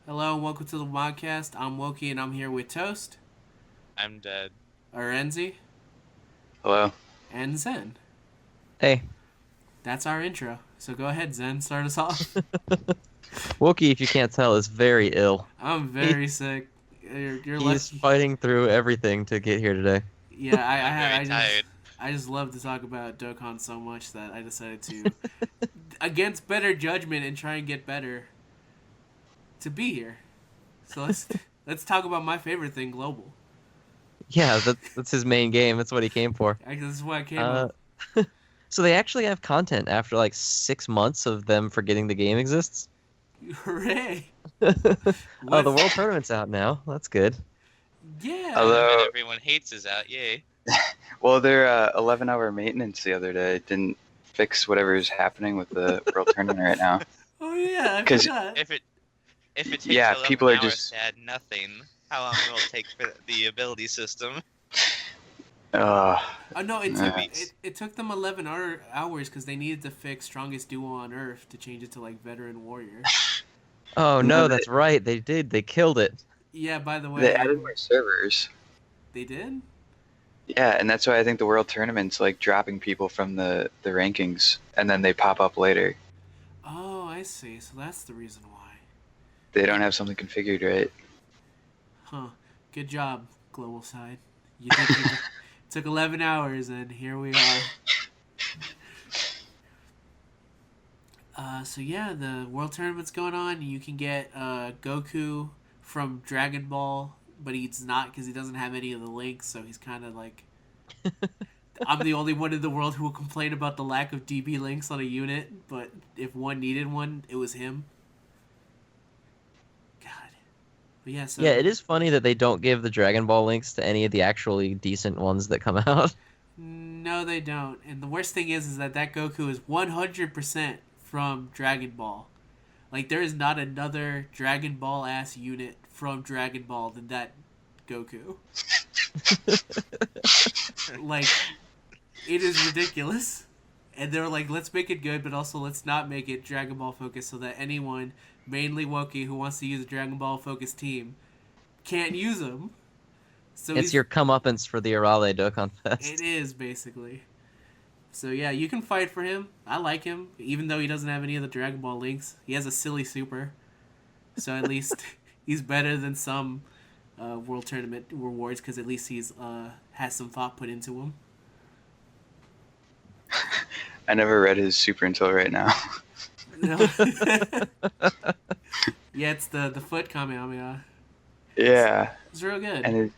Hello and welcome to the Modcast. I'm Wokey and I'm here with Toast, I'm dead. Arenzy, Hello. and Zen. Hey, That's our intro. So go ahead, Zen, start us off. Wokey, if you can't tell, is very ill. I'm very sick. You're He's lucky. fighting through everything to get here today. Yeah, I'm very I tired. just love to talk about Dokkan so much that I decided to, against better judgment and try and get better, to be here. So let's talk about my favorite thing, global. Yeah, that's his main game. That's what he came for. This is why I came Uh, up. so they actually have content after like 6 months of them forgetting the game exists. Hooray! Oh, the What? World Tournament's out now. That's good. Yeah. Although- And everyone hates is out. Yay. Well, their 11-hour maintenance the other day didn't fix whatever's happening with the World Tournament right now. Oh yeah, I 'Cause- forgot. If it takes Yeah, 11 people are hours just- to add nothing, how long will it take for the ability system? Oh no, it took Nice. it took them 11 hours because they needed to fix strongest duo on Earth to change it to like veteran warrior. Oh No, no, that's right. They did. They killed it. Yeah, by the way, They added more servers. they did. Yeah, and that's why I think the World Tournament's like dropping people from the rankings, and then they pop up later. Oh, I see. So that's the reason why. They don't have something configured right. Huh. Good job, global side. You did it took 11 hours, and here we are. So yeah, the World Tournament's going on. You can get Goku from Dragon Ball, but he's not because he doesn't have any of the links. So he's kind of like, I'm the only one in the world who will complain about the lack of DB links on a unit. But if one needed one, it was him. God. But yeah, so Yeah, it is funny that they don't give the Dragon Ball links to any of the actually decent ones that come out. No, they don't. And the worst thing is that Goku is 100% from Dragon Ball. Like, there is not another Dragon Ball ass unit from Dragon Ball than that Goku. Like, it is ridiculous. And they were like, let's make it good, but also let's not make it Dragon Ball focused so that anyone, mainly Wokey, who wants to use a Dragon Ball focused team, can't use them. So It's he's- your comeuppance for the Arale Dokkan Fest. It is, basically. So yeah, you can fight for him. I like him, even though he doesn't have any of the Dragon Ball links. He has a silly super. So at least he's better than some World Tournament rewards, because at least he's has some thought put into him. I never read his super until right now. No. Yeah, it's the foot Kamehameha. Yeah, It's real good. and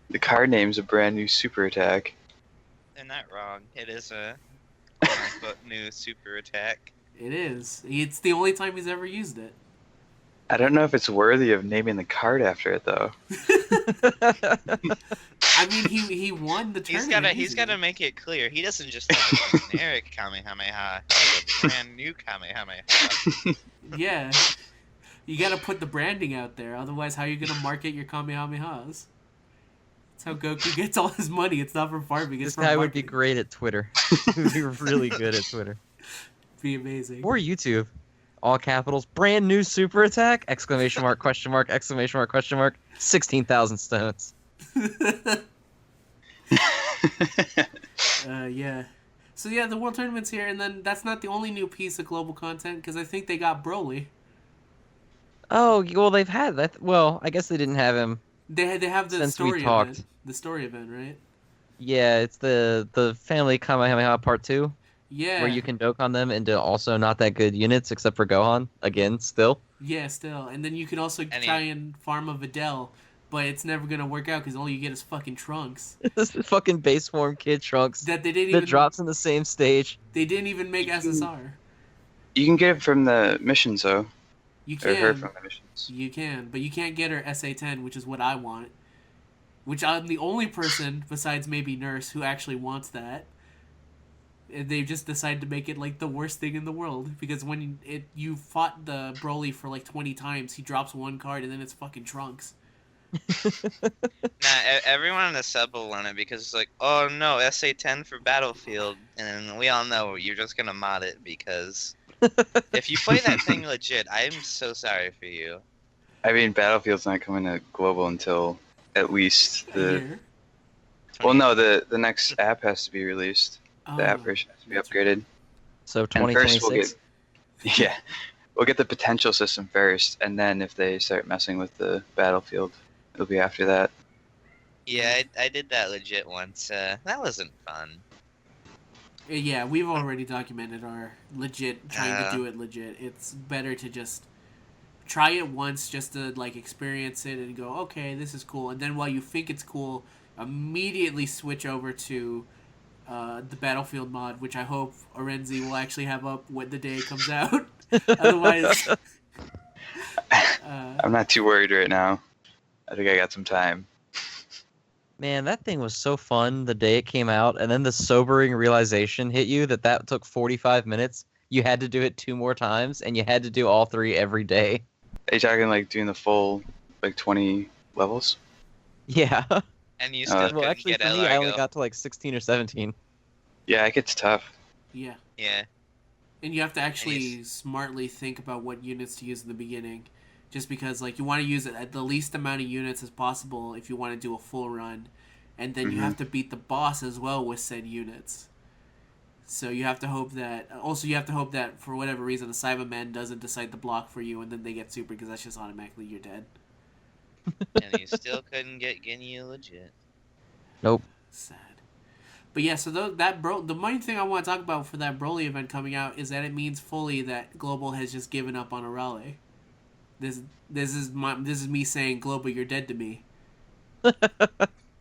the card name's a brand new super attack. They're not wrong. It is a quote-unquote new super attack. It is. It's the only time he's ever used it. I don't know if it's worthy of naming the card after it though. I mean, he won the tournament. He's gotta make it clear. He doesn't just have a generic Kamehameha. He has a brand new Kamehameha. Yeah. You gotta put the branding out there, otherwise how are you gonna market your Kamehamehas? That's how Goku gets all his money. It's not from farming, it's This from guy would be marketing. great at Twitter. He would be really good at Twitter. Be amazing. Or YouTube. All capitals. Brand new super attack! Exclamation mark, question mark, exclamation mark, question mark. 16,000 stones. Yeah. So yeah, the World Tournament's here, and then that's not the only new piece of global content, because I think they got Broly. Oh, well, they've had that. Well, I guess they didn't have him. They have the Since we story talked. event. The story event, right? Yeah, it's the Family Kamehameha Part 2, Yeah. where you can Dokkan them into also not that good units, except for Gohan. Again, still. Yeah, still. And then you can also And try and farm a Videl, but it's never gonna work out because all you get is fucking Trunks. This fucking base form kid Trunks That they didn't that even drops in the same stage. They didn't even make You can- SSR. You can get it from the missions though. You Or her can. from the missions. You can, but you can't get her SA10, which is what I want. Which I'm the only person besides maybe Nurse who actually wants that. And they just decided to make it like the worst thing in the world because when you fought the Broly for like 20 times, he drops one card and then it's fucking Trunks. Everyone in the sub will want it because it's like, oh no, SA10 for Battlefield, and we all know you're just gonna mod it because if you play that thing legit, I'm so sorry for you. I mean, Battlefield's not coming to global until at least A the. year. Well, no, the next app has to be released. The app Oh, version has to be that's upgraded. So And first 2026. yeah, we'll get the potential system first, and then if they start messing with the Battlefield, it'll be after that. Yeah, I did that legit once. That wasn't fun. Yeah, we've already documented our legit trying to Uh. do it legit. It's better to just try it once just to like experience it and go, okay, this is cool. And then while you think it's cool, immediately switch over to the Battlefield mod, which I hope Arenzy will actually have up when the day it comes out. Otherwise, I'm not too worried right now. I think I got some time. Man, that thing was so fun the day it came out, and then the sobering realization hit you that took 45 minutes. You had to do it 2 more times, and you had to do all 3 every day. Are you talking like doing the full like 20 levels? Yeah. And you Oh, still that's- Well, couldn't actually, get for me, I only Largo. got to like 16 or 17. Yeah, it gets tough. yeah. Yeah. And you have to actually smartly think about what units to use in the beginning. Just because like you want to use it at the least amount of units as possible if you want to do a full run. And then you have to beat the boss as well with said units. So you have to hope that... Also, you have to hope that, for whatever reason, the Cyberman doesn't decide to block for you, and then they get super, because that's just automatically you're dead. And you still couldn't get Ginyu legit. Nope. Sad. But yeah, so the main thing I want to talk about for that Broly event coming out is that it means fully that Global has just given up on Arale. This is me saying, Global, you're dead to me.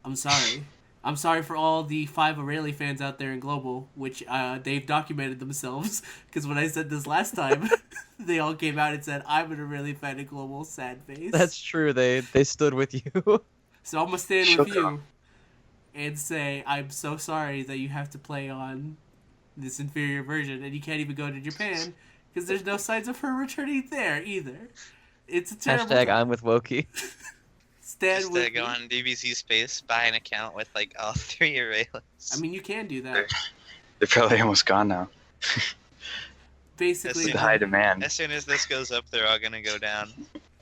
I'm sorry. I'm sorry for all the 5 Arale fans out there in Global, which they've documented themselves. Because when I said this last time, they all came out and said, I'm an Arale fan in Global, sad face. That's true. They stood with you. So I'm going to stand Shut with you and say, I'm so sorry that you have to play on this inferior version, and you can't even go to Japan, because there's no signs of her returning there, either. It's a terrible... Hashtag I'm with Wokey. Stand Just with to go me. on DBC Space, buy an account with like all 3 Aurelians. I mean, you can do that. They're probably almost gone now. Basically, That's The high demand. as soon as this goes up, they're all gonna go down.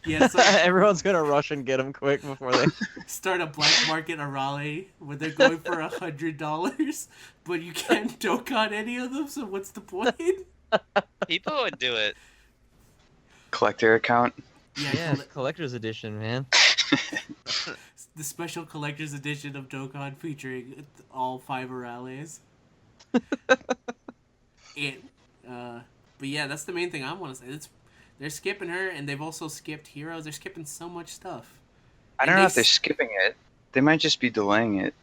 yeah, so Everyone's gonna rush and get them quick before they. start a black market Arale where they're going for $100, but you can't Dokkan any of them, so what's the point? People would do it. Collector account. Yeah, the collector's edition, man. The special collector's edition of Dokkan featuring all 5 Arales. But yeah, that's the main thing I want to say. They're skipping her, and they've also skipped Heroes. They're skipping so much stuff. I don't know if they're skipping it. They might just be delaying it.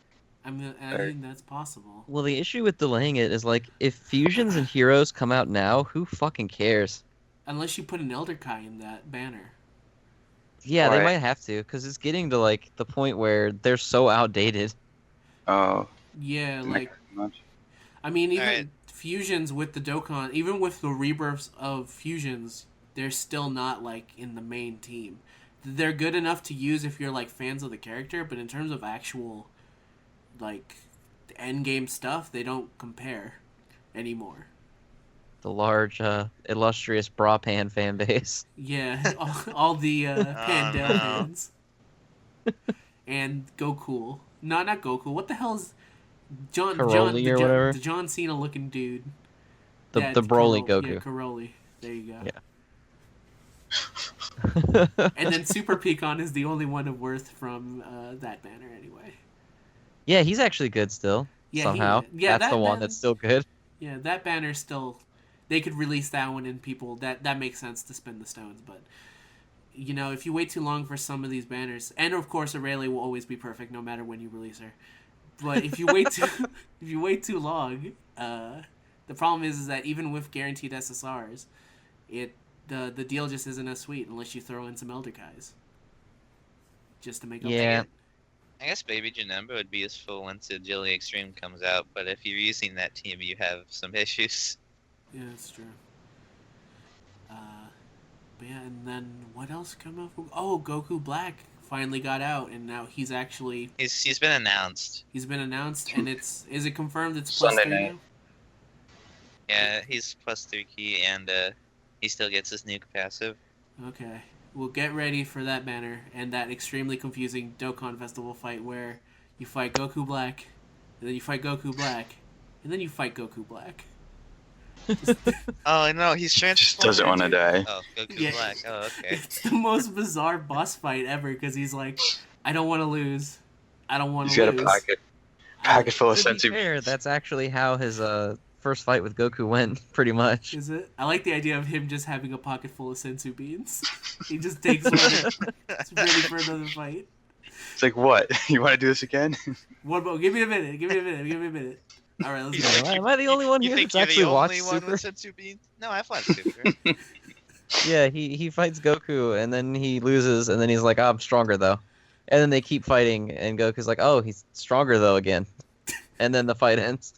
I think that's possible. Well, the issue with delaying it is like if Fusions and Heroes come out now, who fucking cares? Unless you put an Elder Kai in that banner. Yeah, they Right. might have to because it's getting to like the point where they're so outdated. Oh, Yeah, doesn't like... make much. I mean, even Alright. Fusions with the Dokkan, even with the rebirths of Fusions, they're still not, like, in the main team. They're good enough to use if you're, like, fans of the character, but in terms of actual, like, endgame stuff, they don't compare anymore. The large, illustrious Brapan fan base. Yeah, all the Pandel no. fans. And Goku. No, not Goku. What the hell is... Karoli or whatever? The John Cena looking dude. The Broly Goku. Yeah, Karoli. There you go. Yeah. And then Super Pecan is the only one of worth from that banner anyway. Yeah, he's actually good still. Yeah, somehow. yeah, That's the one that's still good. Yeah, that banner still... They could release that one and people... That makes sense to spend the stones, but... You know, if you wait too long for some of these banners... And of course, Arale will always be perfect no matter when you release her. But if you wait too long... the problem is that even with guaranteed SSRs... The deal just isn't as sweet unless you throw in some Elder Kais. Just to make up Yeah. for it. I guess Baby Janemba would be useful once Agility Extreme comes out, but if you're using that team, you have some issues. Yeah, that's true. But yeah, and then what else come up? Oh, Goku Black finally got out, and now he's actually He's been announced. he's been announced, and is it confirmed it's plus Sunday 3 night. now? Yeah, he's plus 3 key, and he still gets his nuke passive. Okay. Well, get ready for that banner and that extremely confusing Dokkan Festival fight where you fight Goku Black, and then you fight Goku Black, and then you fight Goku Black. Oh no, he's transformed. Just doesn't want to die. Oh, Goku Yeah. Black. Oh, okay. It's the most bizarre boss fight ever because he's like, I don't want to lose. I don't want He's to got lose. a pocket full of To be sensu. fair, that's actually how his first fight with Goku went, pretty much. Is it? I like the idea of him just having a pocket full of sensu beans. He just takes one. It's ready for another fight. It's like, what? You want to do this again? One more. Give me a minute. Give me a minute. Give me a minute. All right, let's He's go. like, Am I the only one You here think that's you're the actually watched only one Super? with sensu beans? No, I've watched Super. Yeah, he fights Goku and then he loses and then he's like, oh, I'm stronger though. And then they keep fighting and Goku's like, oh, he's stronger though again. And then the fight ends.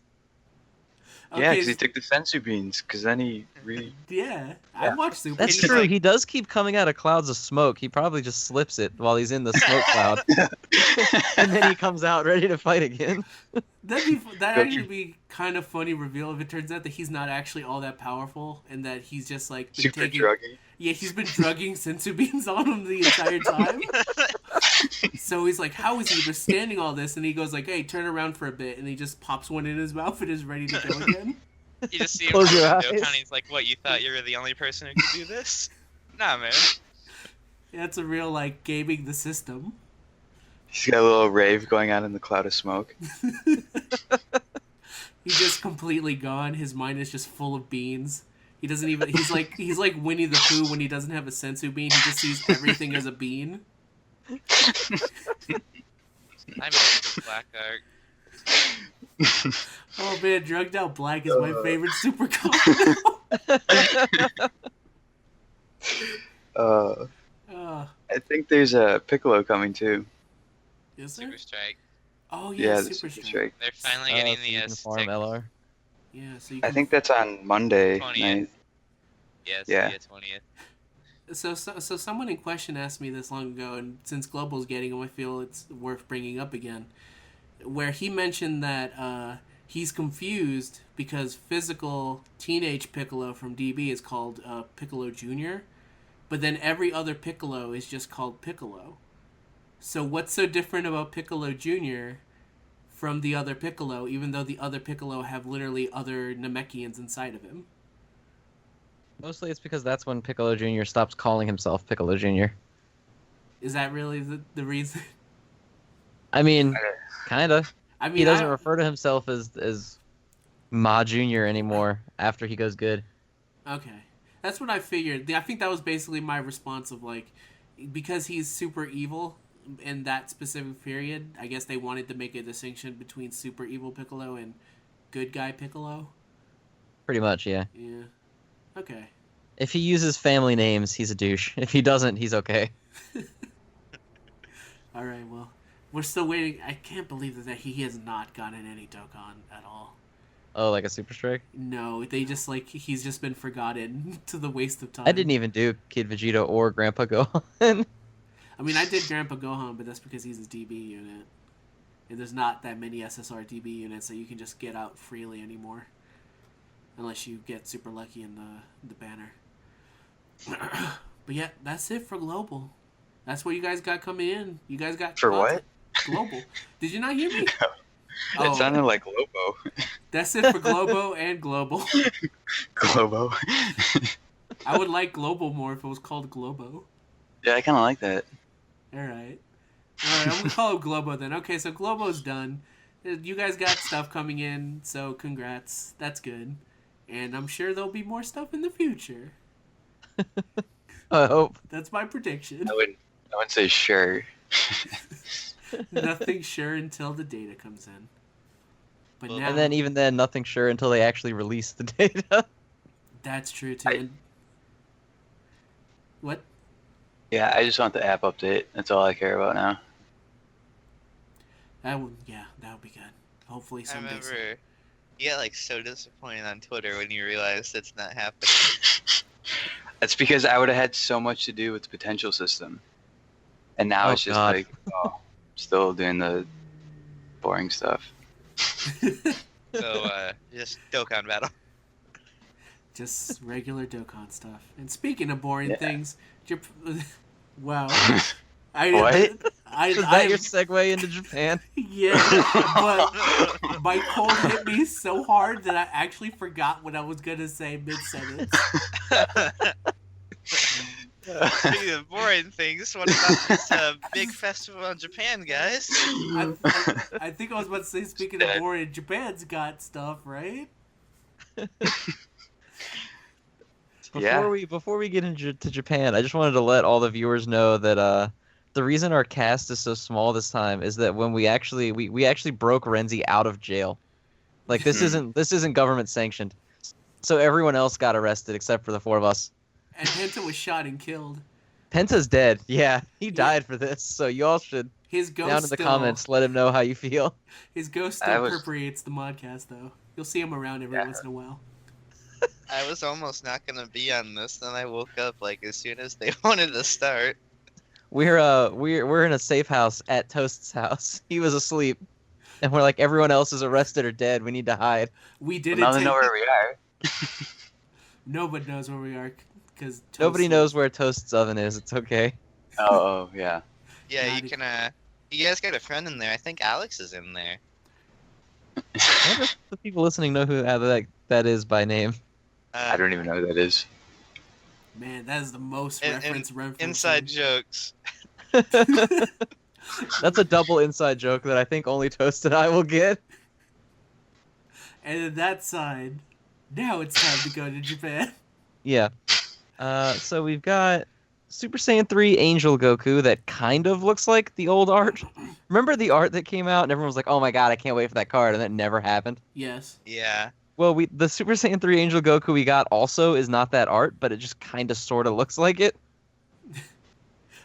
Yeah, Okay, because he took the sensu beans, because then he yeah, I watched Super. That's He's true. like- He does keep coming out of clouds of smoke. He probably just slips it while he's in the smoke cloud. And then he comes out ready to fight again. That'd actually be kind of funny reveal if it turns out that he's not actually all that powerful and that he's just like been super taking. druggy. Yeah, he's been drugging sensu beans on him the entire time. So he's like, how is he withstanding all this? And he goes like, hey, turn around for a bit. And he just pops one in his mouth and is ready to go again. You just see him Close from your the eyes. Dokkan, he's like, what, you thought you were the only person who could do this? Nah, man. That's a real, like, gaming the system. He's got a little rave going on in the cloud of smoke. He's just completely gone. His mind is just full of beans. He doesn't even, he's like Winnie the Pooh when he doesn't have a sensu bean. He just sees everything as a bean. I missed the Black Arc. Oh man, drugged out black is my favorite super combo. I think there's a Piccolo coming too. Is there? Super Strike. Oh yeah, Yeah, the super Super strike. Strike. They're finally Oh, getting so the you can farm stick. LR. Yeah, so you I can, think that's on Monday 20th. night. Yes, Yeah. yeah, 20th. So someone in question asked me this long ago, and since Global's getting him, I feel it's worth bringing up again. Where he mentioned that he's confused because physical teenage Piccolo from DB is called Piccolo Jr., but then every other Piccolo is just called Piccolo. So what's so different about Piccolo Jr. from the other Piccolo, even though the other Piccolo have literally other Namekians inside of him? Mostly it's because that's when Piccolo Jr. stops calling himself Piccolo Jr. Is that really the reason? I mean, kinda. I mean, He doesn't refer to himself as Ma Jr. anymore after he goes good. Okay. That's what I figured. I think that was basically my response of like, because he's super evil in that specific period, I guess they wanted to make a distinction between super evil Piccolo and good guy Piccolo. Pretty much, yeah. Yeah. Okay. If he uses family names, he's a douche. If he doesn't, he's okay. Alright, well, we're still waiting. I can't believe that he has not gotten any Dokkan at all. Oh, like a Super Strike? No, they just like, he's just been forgotten to the waste of time. I didn't even do Kid Vegeta or Grandpa Gohan. I mean, I did Grandpa Gohan, but that's because he's a DB unit. And there's not that many SSR DB units that you can just get out freely anymore. Unless you get super lucky in the banner. But yeah, that's it for Global. That's what you guys got coming in. You guys got... For what? Global. Did you not hear me? It sounded like Lobo. That's it for Globo and Global. Globo. I would like Global more if it was called Globo. Yeah, I kind of like that. Alright, I'm gonna call it Globo then. Okay, so Globo's done. You guys got stuff coming in, so congrats. That's good. And I'm sure there'll be more stuff in the future. I hope. That's my prediction. I wouldn't say sure. Nothing sure until the data comes in. But Well, now, And then even then, nothing sure until they actually release the data. that's true too. What? Yeah, I just want the app update. That's all I care about now. That would be good. Hopefully I someday. remember you got like so disappointed on Twitter when you realized it's not happening. That's because I would have had so much to do with the potential system. And now Oh, it's just God. like, still doing the boring stuff. So just Dokkan battle. Just regular Dokkan stuff. And speaking of boring Yeah. things, Wow. I, What? Is that your segue into Japan? Yeah, but my cold hit me so hard that I actually forgot what I was gonna say mid-sentence. Speaking of boring things, what about this big festival in Japan, guys? I think I was about to say, speaking of boring, Japan's got stuff, right? Before we get into Japan, I just wanted to let all the viewers know that the reason our cast is so small this time is that when we actually broke Renzi out of jail. Like this isn't government sanctioned. So everyone else got arrested except for the four of us. And Penta was shot and killed. Penta's dead. Yeah, he died for this. So you all should His ghost down in the comments let him know how you feel. His ghost still appropriates the Modcast, though. You'll see him around every once in a while. I was almost not gonna be on this, then I woke up like as soon as they wanted to start. We're in a safe house at Toast's house. He was asleep, and we're like, everyone else is arrested or dead. We need to hide. We did Now they know where we are. Nobody knows where we are because nobody knows where Toast's oven is. It's okay. Oh yeah. Yeah, you can. You guys got a friend in there. I think Alex is in there. I wonder if the people listening know who that is by name. I don't even know who that is. Man, that is the most reference. Inside jokes. That's a double inside joke that I think only Toast and I will get. And then that side, now it's time to go to Japan. Yeah. So we've got Super Saiyan 3 Angel Goku that kind of looks like the old art. Remember the art that came out and everyone was like, oh my god, I can't wait for that card, and that never happened? Yes. Yeah. Well, the Super Saiyan 3 Angel Goku we got also is not that art, but it just kind of sort of looks like it.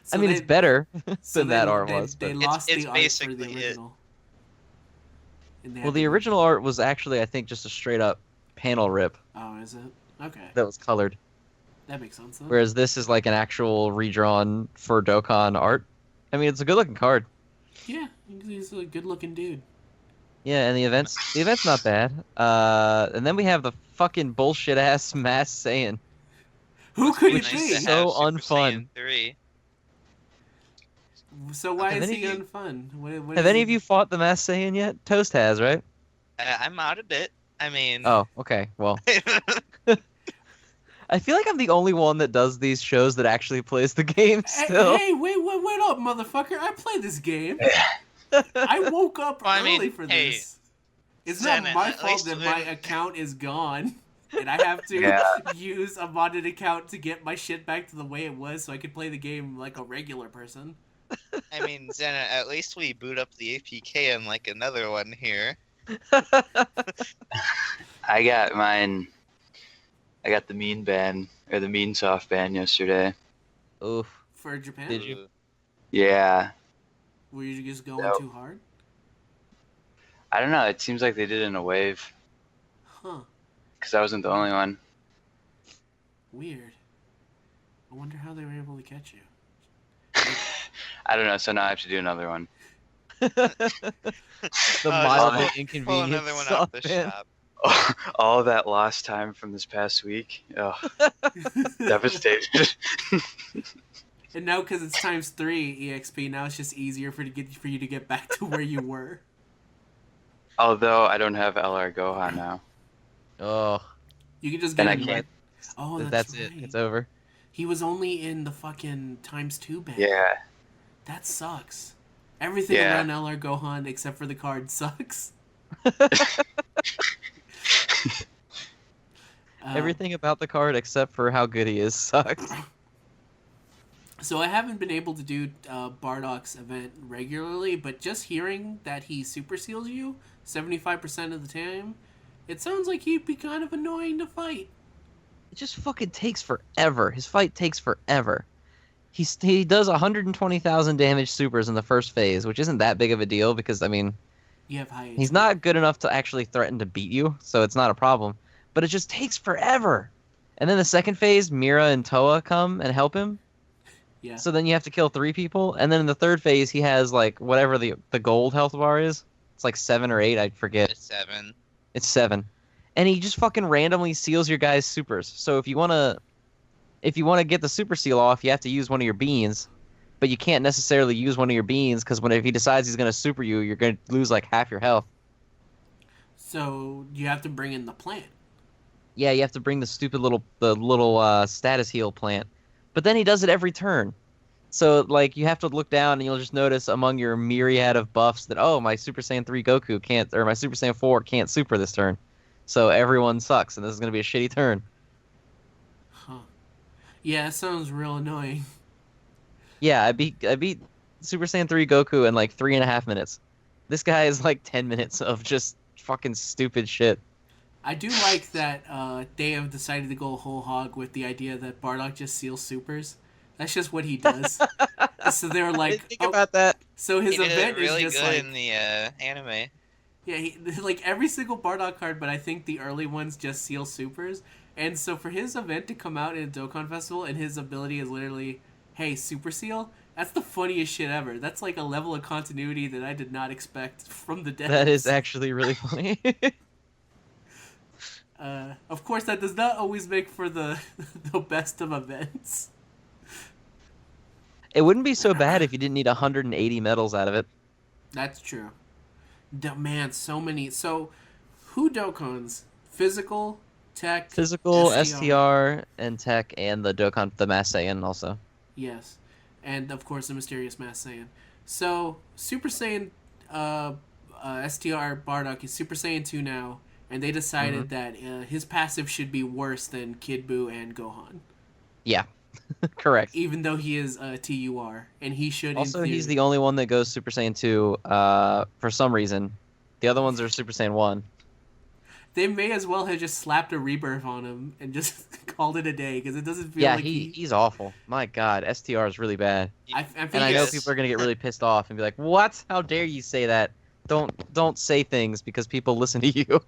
So I mean, it's better than that art they, was. They But lost it's the art basically for the original. well, the original art was actually, I think, just a straight up panel rip. Oh, is it? Okay. That was colored. That makes sense. Then. Whereas this is like an actual redrawn for Dokkan art. I mean, it's a good looking card. Yeah, he's a good looking dude. Yeah, and the event's not bad. And then we have the fucking bullshit ass Mass Saiyan. Who could Which it is be? so Super unfun. Saiyan 3. So why Have is any he of you- unfun? What Have is any he- of you fought the Mass Saiyan yet? Toast has, right? I'm out a bit. I mean. Oh, okay. Well, I feel like I'm the only one that does these shows that actually plays the game still. Hey, wait up, motherfucker! I play this game. I woke up Well, I early mean, for hey, this. It's not Senate, my at fault least that when- my account is gone, and I have to Yeah. use a modded account to get my shit back to the way it was, so I could play the game like a regular person. I mean, Zena, at least we boot up the APK on like another one here. I got mine. I got the mean ban or the mean soft ban yesterday. Oof. For Japan, Did you? Yeah. were you just going No. too hard? I don't know. It seems like they did it in a wave Huh? because I wasn't the only one. Weird. I wonder how they were able to catch you. I don't know. So now I have to do another one. The Oh, mildly just inconvenient pull another one off the soft ban. shop. All that lost time from this past week. Oh, devastated. And now, because it's ×3 EXP, now it's just easier for you to get back to where you were. Although I don't have LR Gohan now. Oh, You can just And get I him. can't. Oh, that's right. it. It's over. He was only in the fucking ×2 ban. Yeah. That sucks. Everything Yeah. around LR Gohan except for the card sucks. Everything about the card except for how good he is sucks. So I haven't been able to do Bardock's event regularly, but just hearing that he super seals you 75% of the time, it sounds like he'd be kind of annoying to fight. It just fucking takes forever. His fight takes forever. He does 120,000 damage supers in the first phase, which isn't that big of a deal because, I mean, You have high he's HP. not good enough to actually threaten to beat you, so it's not a problem. But it just takes forever. And then the second phase, Mira and Toa come and help him. Yeah. So then you have to kill 3 people. And then in the third phase, he has, like, whatever the gold health bar is. It's like 7 or 8, I forget. It's 7. It's 7. And he just fucking randomly seals your guys' supers. So if you wanna get the super seal off, you have to use one of your beans. but you can't necessarily use one of your beans because if he decides he's gonna super you, you're gonna lose like half your health. So you have to bring in the plant. Yeah, you have to bring the little status heal plant, but then he does it every turn. So like you have to look down and you'll just notice among your myriad of buffs that my Super Saiyan 3 Goku can't, or my Super Saiyan 4 can't super this turn. So everyone sucks and this is gonna be a shitty turn. Huh. Yeah, that sounds real annoying. Yeah, I beat Super Saiyan 3 Goku in like 3.5 minutes. This guy is like 10 minutes of just fucking stupid shit. I do like that they have decided to go whole hog with the idea that Bardock just seals supers. That's just what he does. So they're like, I didn't think about that. So his He did event it really is just good like in the anime. yeah, like every single Bardock card, but I think the early ones just seal supers. And so for his event to come out in a Dokkan Festival and his ability is literally, hey, super seal. That's the funniest shit ever. That's like a level of continuity that I did not expect from the devs. That is actually really funny. Of course, that does not always make for the best of events. It wouldn't be so bad if you didn't need 180 medals out of it. That's true. Man, so many. So, who Dokkans? Physical, tech, Physical, STR, and tech, and the Dokkan, the Mass Saiyan also. Yes. And, of course, the mysterious Mass Saiyan. So, Super Saiyan STR Bardock is Super Saiyan 2 now, and they decided that his passive should be worse than Kid Buu and Gohan. Yeah. Correct. Even though he is TUR, and he should. Also, he's the only one that goes Super Saiyan 2 for some reason. The other ones are Super Saiyan 1. They may as well have just slapped a rebirth on him and just called it a day, because it doesn't feel like he's awful. My God, STR is really bad. I think And I know people are going to get really pissed off and be like, what? How dare you say that? Don't say things because people listen to you.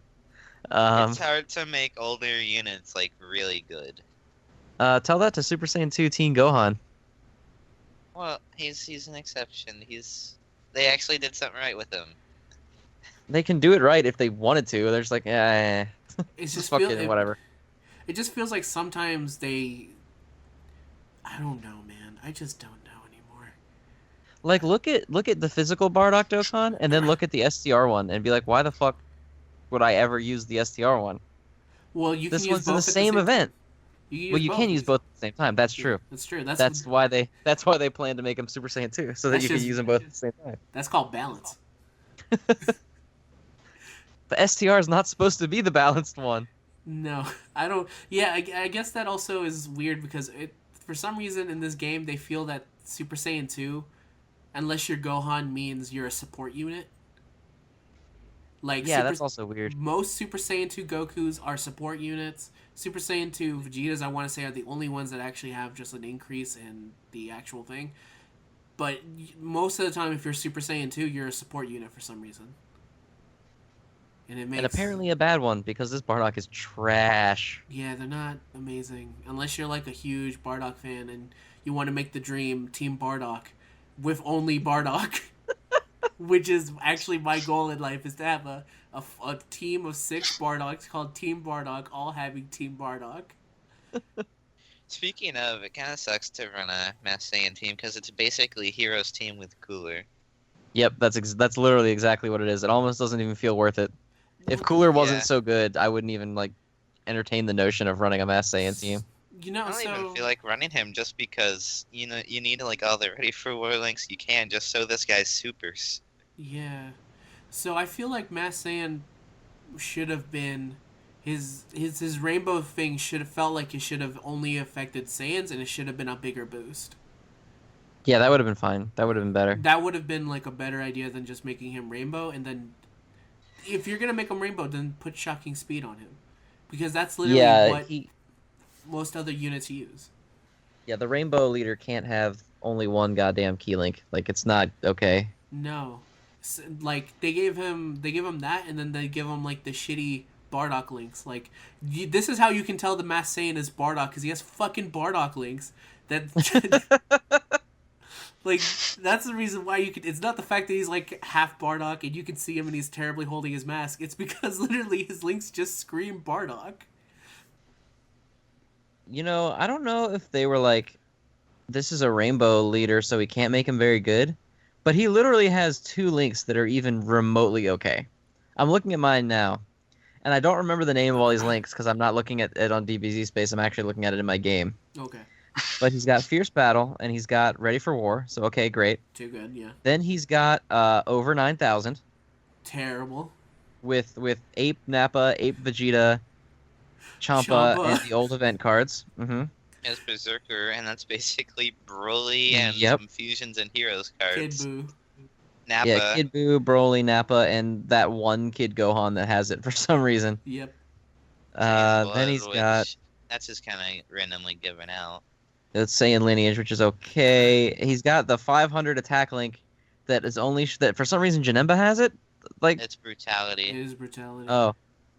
It's hard to make older units, like, really good. Tell that to Super Saiyan 2 Teen Gohan. Well, he's an exception. They actually did something right with him. They can do it right if they wanted to. They're just like, it's just fucking whatever. It just feels like sometimes they. I don't know, man. I just don't know anymore. Like, look at the physical Bardock Dokkan, and then look at the STR one, and be like, why the fuck would I ever use the STR one? Well, you this can one's use both in the at same event. You can use both at the same time. That's true. That's true. That's why they plan to make him Super Saiyan 2, so that you can use them both at the same time. That's called balance. The STR is not supposed to be the balanced one. No, I don't. Yeah, I guess that also is weird because for some reason in this game they feel that Super Saiyan 2, unless you're Gohan, means you're a support unit. Like that's also weird. Most Super Saiyan 2 Gokus are support units. Super Saiyan 2 Vegetas, I want to say, are the only ones that actually have just an increase in the actual thing. But most of the time, if you're Super Saiyan 2, you're a support unit for some reason. And apparently a bad one, because this Bardock is trash. Yeah, they're not amazing. Unless you're like a huge Bardock fan and you want to make the dream Team Bardock with only Bardock. Which is actually my goal in life, is to have a team of 6 Bardocks called Team Bardock, all having Team Bardock. Speaking of, it kind of sucks to run a Mass Saiyan team because it's basically Heroes team with Cooler. Yep, that's literally exactly what it is. It almost doesn't even feel worth it. If Cooler wasn't so good, I wouldn't even like entertain the notion of running a Mass Saiyan team. You know, I don't even feel like running him just because you need to like, they're ready for War Links. You can just so this guy's supers. Yeah, so I feel like Mass Saiyan should have been his rainbow thing should have felt like it should have only affected Saiyans, and it should have been a bigger boost. Yeah, that would have been fine. That would have been better. That would have been like a better idea than just making him rainbow, and then if you're gonna make him rainbow, then put shocking speed on him, because that's literally what most other units use. Yeah, the rainbow leader can't have only one goddamn key link. Like, it's not okay. No, like they give him that, and then they give him like the shitty Bardock links. Like, this is how you can tell the Mass Saiyan is Bardock, because he has fucking Bardock links that. Like, that's the reason why you could. It's not the fact that he's like half Bardock and you can see him and he's terribly holding his mask. It's because literally his links just scream Bardock. I don't know if they were like this is a rainbow leader, so we can't make him very good. But he literally has 2 links that are even remotely okay. I'm looking at mine now, and I don't remember the name of all these links because I'm not looking at it on DBZ Space. I'm actually looking at it in my game. Okay. But he's got Fierce Battle, and he's got Ready for War, so okay, great. Too good, yeah. Then he's got over 9,000 Terrible. with Ape Nappa, Ape Vegeta, Champa, Champa. and the old event cards. Mm-hmm. As Berserker, and that's basically Broly and Yep. some Fusions and Heroes Kid cards. Buu. Nappa. Yeah, Kid Buu, Broly, Nappa, and that one Kid Gohan that has it for some reason. Yep. Then he's got That's just kind of randomly given out. the Saiyan lineage, which is okay. He's got the 500 attack link that is only that for some reason Janemba has it. Like It's brutality. It is brutality. oh,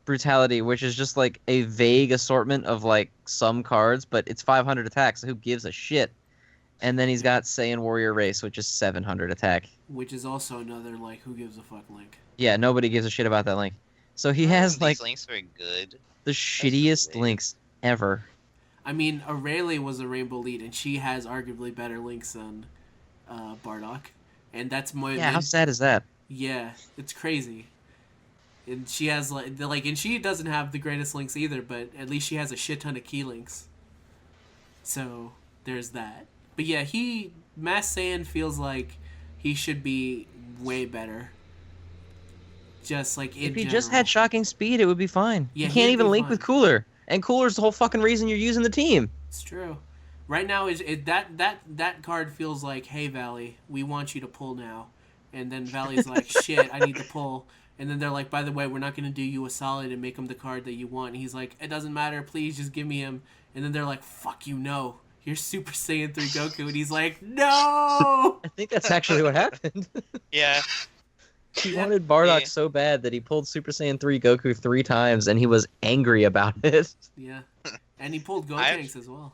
brutality, which is just like a vague assortment of like some cards, but it's 500 attack, so who gives a shit? And then he's got Saiyan Warrior Race, which is 700 attack. Which is also another, like, who gives a fuck link. Yeah, nobody gives a shit about that link. So he has like These links were good. the shittiest vague. links ever. I mean, Arale was a Rainbow Lead, and she has arguably better links than Bardock. And that's more... Yeah, how sad is that? Yeah, it's crazy. And she has, and she doesn't have the greatest links either, but at least she has a shit ton of key links. So, there's that. But yeah, Mass Saiyan feels like he should be way better. Just like in If he general. just had shocking speed, it would be fine. Yeah, you he'd can't even be link fine. with Cooler. And Cooler's the whole fucking reason you're using the team. It's true. Right now, that card feels like, hey, Valley, we want you to pull now. And then Valley's like, shit, I need to pull. And then they're like, by the way, we're not going to do you a solid and make him the card that you want. And he's like, it doesn't matter, please just give me him. And then they're like, fuck you, no. You're Super Saiyan 3 Goku. And he's like, no! I think that's actually what happened. Yeah. He wanted Bardock Yeah. so bad that he pulled Super Saiyan 3 Goku 3 times, and he was angry about it. Yeah. And he pulled I've- Gotenks as well.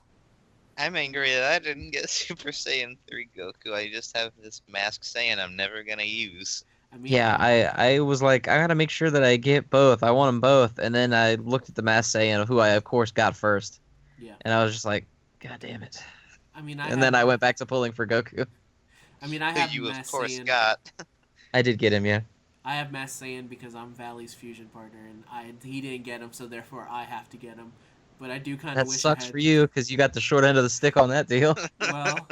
I'm angry that I didn't get Super Saiyan 3 Goku. I just have this Masked Saiyan I'm never gonna use. I mean, Yeah, I was like, I gotta make sure that I get both. I want them both. And then I looked at the Mass Saiyan, who I, of course, got first. Yeah. And I was just like, God damn it. I mean, And then I went back to pulling for Goku. I mean, I Who have you, of Mass course, Saiyan. got. I did get him, yeah. I have Mass Saiyan because I'm Valley's fusion partner, and he didn't get him, so therefore I have to get him. But I do kind of That wish sucks I had... for you, because you got the short end of the stick on that deal. Well,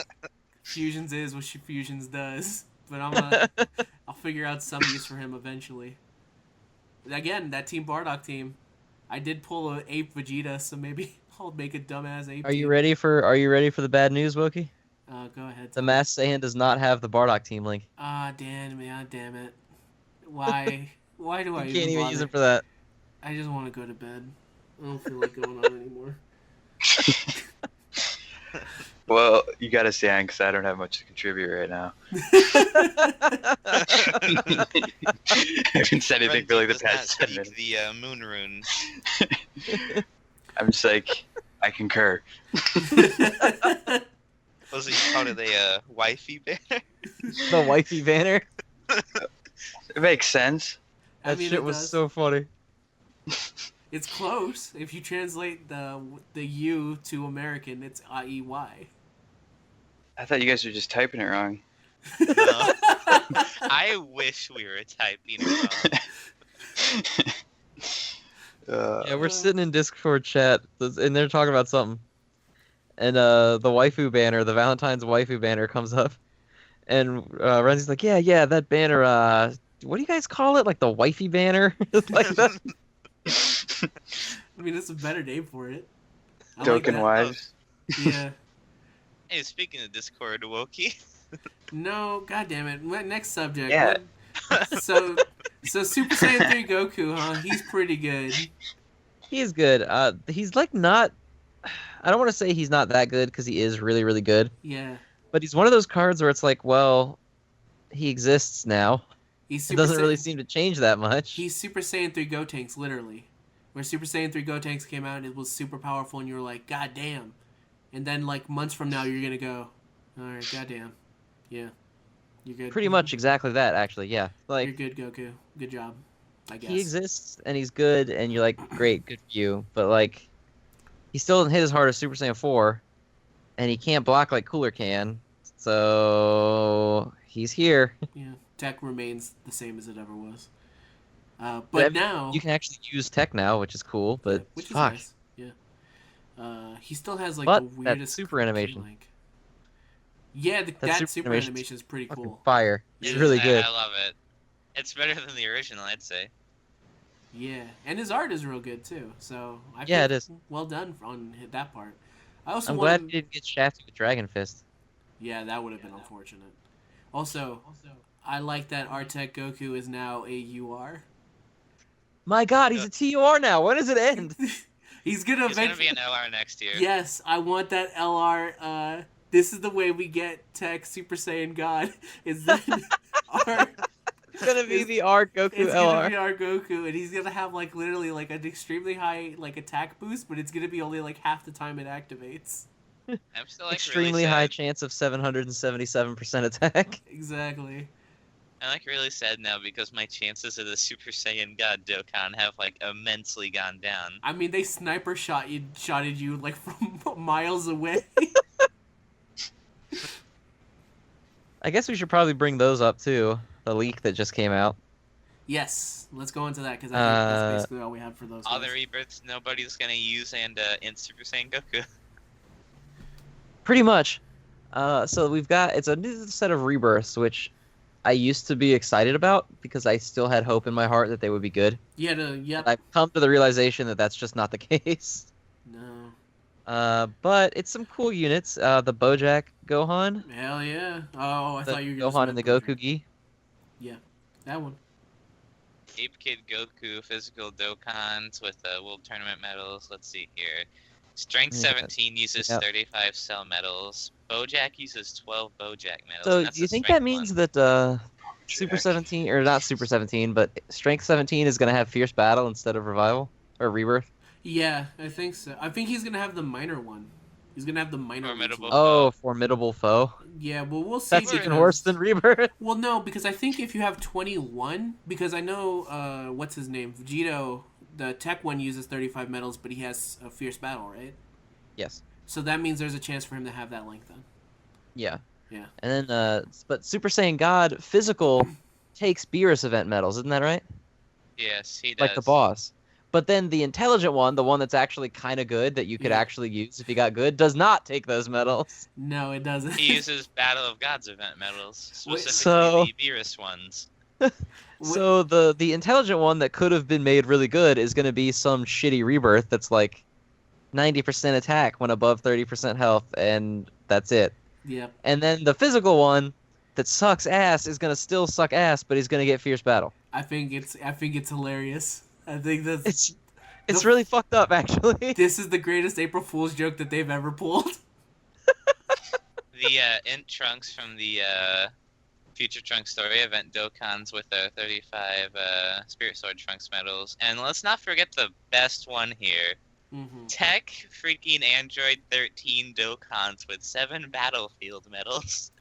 fusions is what fusions does, but I'll figure out some use for him eventually. Again, that Team Bardock team, I did pull a Ape Vegeta, so maybe I'll make a dumbass Ape. Are you team. ready for the bad news, Wokey? Go ahead. The Mass Saiyan does not have the Bardock team link. Damn it. Why? Why do I You can't even bother? use it for that. I just want to go to bed. I don't feel like going on anymore. Well, you gotta stand because I don't have much to contribute right now. I haven't said anything for like the Does not past 10 speak minutes. the Moon Rune. I'm just like, I concur. Was he called it a wifey banner? The wifey banner. It makes sense. I That mean, shit it was does. so funny. It's close. If you translate the U to American, it's IEY. I thought you guys were just typing it wrong. No. I wish we were typing it wrong. Yeah, we're sitting in Discord chat, and they're talking about something. And the waifu banner, the Valentine's waifu banner comes up. And Renzi's like, yeah, that banner, what do you guys call it? Like the wifey banner? Like that? I mean, it's a better name for it. I like Dokkan that. wives. Yeah. Hey, speaking of Discord, Wokey. No, god damn it. Next subject. Yeah. So Super Saiyan 3 Goku, huh? He's pretty good. He is good. He's like not... I don't want to say he's not that good, because he is really, really good. Yeah. But he's one of those cards where it's like, well, he exists now. He's It Super doesn't really Saiyan- seem to change that much. He's Super Saiyan 3 Gotenks, literally. Where Super Saiyan 3 Gotenks came out, it was super powerful, and you were like, god damn. And then, like, months from now, you're gonna go, alright, god damn. Yeah. You're good. Pretty much exactly that, actually, yeah. Like, You're good, Goku. Good job, I guess. he exists, and he's good, and you're like, great, good for you. But, like, he still doesn't hit as hard as Super Saiyan 4. and he can't block like Cooler can. So he's here. Yeah, tech remains the same as it ever was. But But now you can actually use tech now, which is cool. But which is fuck, nice. Yeah. He still has like But the that weirdest super animation. Link. Yeah, that super animation is pretty fucking cool. fire. It's Yeah, really good. I love it. It's better than the original, I'd say. Yeah, and his art is real good too. So Yeah, it is. well done on that part. I also I'm want glad him- he didn't get shafted with Dragon Fist. Yeah, that would have been unfortunate. Also, I like that Artec Goku is now a UR. My God, he's a TUR now. When does it end? He's gonna He's gonna eventually. be an LR next year. Yes, I want that LR. This is the way we get Tech Super Saiyan God. Is that our? It's gonna be the R Goku It's LR. gonna be our Goku, and he's gonna have like literally like an extremely high like attack boost, but it's gonna be only like half the time it activates. I'm still like Extremely really high sad. chance of 777% attack. Exactly. I'm like really sad now because my chances of the Super Saiyan God Dokkan have like immensely gone down. I mean, they sniper shotted you like from miles away. I guess we should probably bring those up too. The leak that just came out. Yes, let's go into that because I think that's basically all we have for those. All guys. the rebirths nobody's gonna use and in Super Saiyan Goku. Pretty much. So we've got it's a new set of rebirths, which I used to be excited about because I still had hope in my heart that they would be good. Yep. I've come to the realization that that's just not the case. No. But it's some cool units. The Bojack Gohan, Hell yeah. Oh, I the thought you were gonna Gohan say and the Bojack. Goku Gi. That one. Ape Kid Goku physical Dokkans with world tournament medals. Let's see here. Strength Yeah. 17 uses Yep. 35 cell medals. Bojack uses 12 Bojack medals. So and that's do you the think strength that means one. that Super 17 or not Super 17, but Strength 17 is gonna have Fierce Battle instead of Revival or Rebirth? Yeah, I think so. I think he's gonna have the minor one. He's gonna have the minor Formidable one. Oh, Formidable Foe. Yeah, well, we'll see. That's even because- worse than Rebirth. Well, no, because I think if you have 21, because I know, what's his name? Vegito, the tech one uses 35 medals, but he has a fierce battle, right? Yes. So that means there's a chance for him to have that length then. Yeah. Yeah. And then, but Super Saiyan God physical takes Beerus event medals, isn't that right? Yes, he does. Like the boss. But then the intelligent one, the one that's actually kind of good that you could Yeah. actually use if you got good, does not take those medals. No, it doesn't. He uses Battle of Gods event medals, Wait, specifically so- the Beerus ones. So the intelligent one that could have been made really good is going to be some shitty rebirth that's like 90% attack when above 30% health, and that's it. Yep. And then the physical one that sucks ass is going to still suck ass, but he's going to get fierce battle. I think it's hilarious. I think that's It's really fucked up, actually. this is the greatest April Fool's joke that they've ever pulled. The Int Trunks from the Future Trunks story event Dokkans with 35 Spirit Sword Trunks medals. And let's not forget the best one here. Mm-hmm. Tech freaking Android 13 Dokkans with 7 Battlefield medals.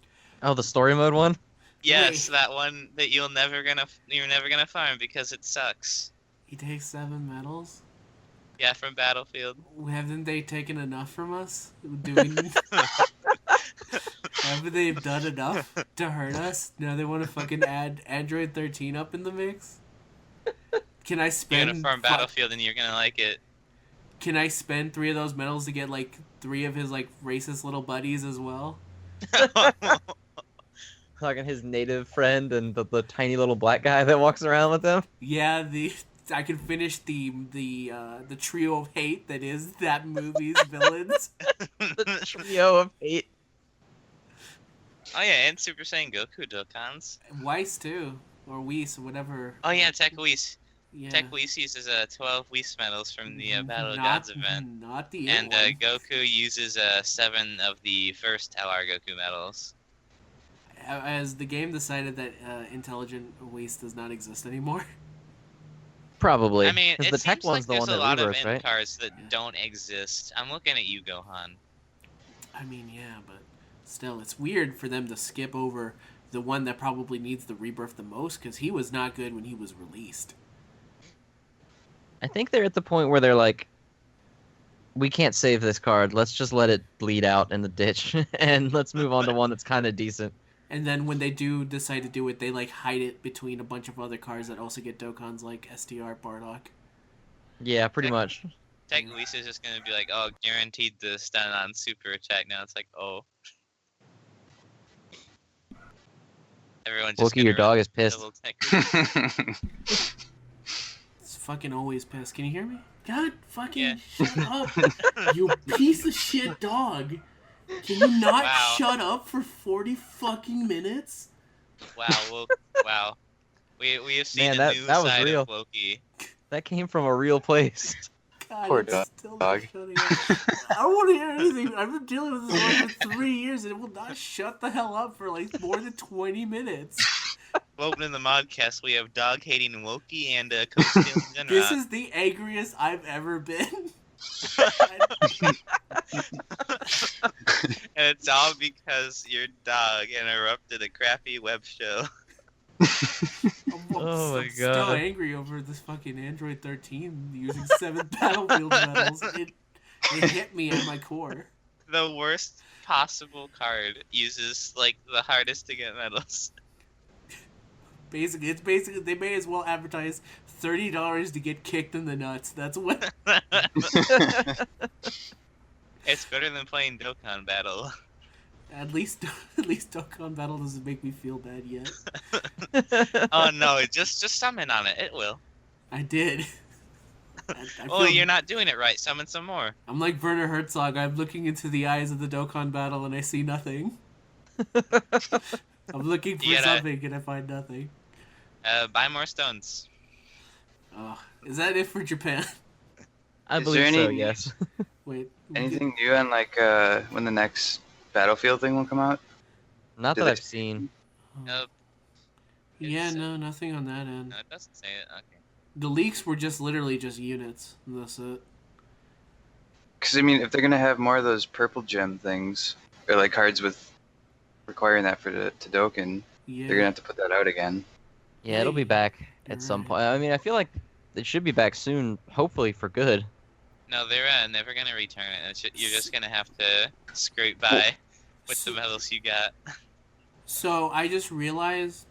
Oh, the story mode one? Yes, Wait. that one that you're never gonna farm because it sucks. He takes 7 medals. Yeah, from Battlefield. Haven't they taken enough from us? Haven't they done enough to hurt us? Now they want to fucking add Android 13 up in the mix? Can I You're spend gonna farm Battlefield and you're gonna like it. Can I spend 3 of those medals to get like 3 of his like racist little buddies as well? Talking his native friend and the tiny little black guy that walks around with him. Yeah, I can finish the trio of hate that is that movie's villains. The trio of hate. Oh yeah, and Super Saiyan Goku Dokkans. Weiss too, or Weiss, whatever. Oh yeah, Tech Whis. Yeah. Tech Whis uses 12 Whis medals from the Battle of Not- Gods event. Not the And one. Goku uses 7 of the first LR Goku medals. As the game decided that intelligent waste does not exist anymore. Probably. I mean, 'Cause it the tech seems one's like the there's one a that lot of rebirths, end right? cards that Yeah. don't exist. I'm looking at you, Gohan. I mean, yeah, but still, it's weird for them to skip over the one that probably needs the rebirth the most because he was not good when he was released. I think they're at the point where they're like, We can't save this card. Let's just let it bleed out in the ditch, and let's move on to one that's kind of decent. And then when they do decide to do it, they like hide it between a bunch of other cards that also get Dokkans, like STR Bardock. Yeah, pretty much. Tech Lisa's just gonna be like, oh, guaranteed to stun on super attack. Now it's like, oh. Everyone's just Wokey, your dog is pissed. double tech. It's fucking always pissed. Can you hear me? God fucking Yeah. shut up, you piece of shit dog. Can you not Wow. shut up for 40 fucking minutes? Wow, wow. We have seen Man, a new that was side real. of Wokey. That came from a real place. God, Poor it's still not dog. shutting up. I don't want to hear anything. I've been dealing with this one for 3 years and it will not shut the hell up for like more than 20 minutes. Welcome to the Modcast. We have dog hating Wokey and Coach stealing Zenrod. This is the angriest I've ever been. And it's all because your dog interrupted a crappy web show. Oh my I'm still God. angry over this fucking Android 13 using 7 Battlefield medals. It hit me at my core. The worst possible card uses like the hardest to get medals. Basically, they may as well advertise $30 to get kicked in the nuts. That's what. It's better than playing Dokkan Battle. At least Dokkan Battle doesn't make me feel bad yet. Oh no, just summon on it. It will. I did. I Oh, feel- you're not doing it right. Summon some more. I'm like Werner Herzog. I'm looking into the eyes of the Dokkan Battle and I see nothing. I'm looking for You gotta- something and I find nothing. Buy more stones. Oh, is that it for Japan? I Is believe there so, any- yes. Wait. Anything new on like when the next Battlefield thing will come out? Not Do that they- I've seen. Nope. Yeah, It's, no, nothing on that end. No, it doesn't say it. Okay. The leaks were just literally just units. And that's it. Because I mean, if they're gonna have more of those purple gem things, or like cards with requiring that for to Dokkan, Yeah. they're gonna have to put that out again. Yeah, it'll be back at some point. I mean, I feel like it should be back soon, hopefully for good. No, they're never gonna return it. You're just gonna have to scrape by with the medals you got. So I just realized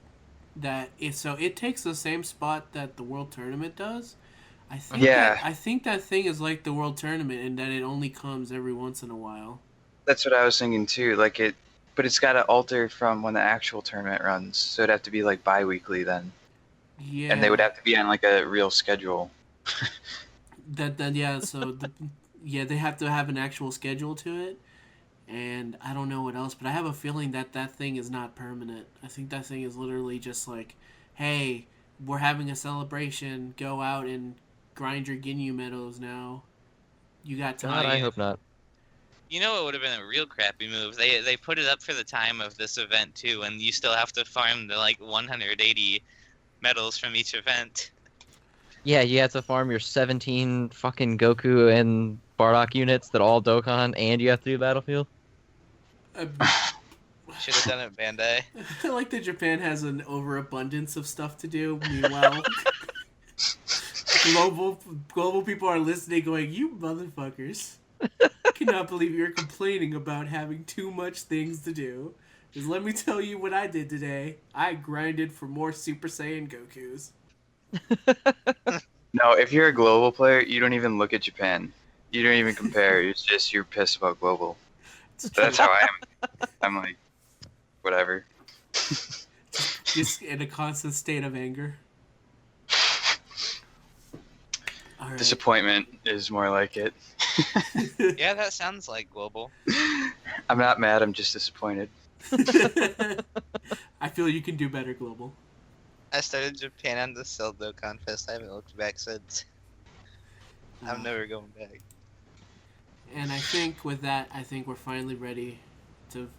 that it takes the same spot that the World Tournament does. I think Yeah. I think that thing is like the World Tournament in that it only comes every once in a while. That's what I was thinking too. Like but it's gotta alter from when the actual tournament runs, so it'd have to be like bi-weekly then, Yeah. and they would have to be on like a real schedule. They have to have an actual schedule to it. And I don't know what else, but I have a feeling that thing is not permanent. I think that thing is literally just like, hey, we're having a celebration. Go out and grind your Ginyu medals now. You got time. God, I hope not. You know what would have been a real crappy move? They put it up for the time of this event too, and you still have to farm the like 180 medals from each event. Yeah, you have to farm your 17 fucking Goku and Bardock units that all Dokkan, and you have to do Battlefield. Should have done it, Bandai. I like that Japan has an overabundance of stuff to do. Meanwhile, global people are listening, going, "You motherfuckers! I cannot believe you're complaining about having too much things to do." Just let me tell you what I did today. I grinded for more Super Saiyan Gokus. No, if you're a global player, you don't even look at Japan. You don't even compare. It's just you're pissed about global. It's That's how I am. I'm like, whatever. just in a constant state of anger. All right. Disappointment is more like it. Yeah, that sounds like global. I'm not mad. I'm just disappointed. I feel you can do better, Global. I started Japan on the Sildo Fest. I haven't looked back since. I'm never going back. And I think with that, we're finally ready to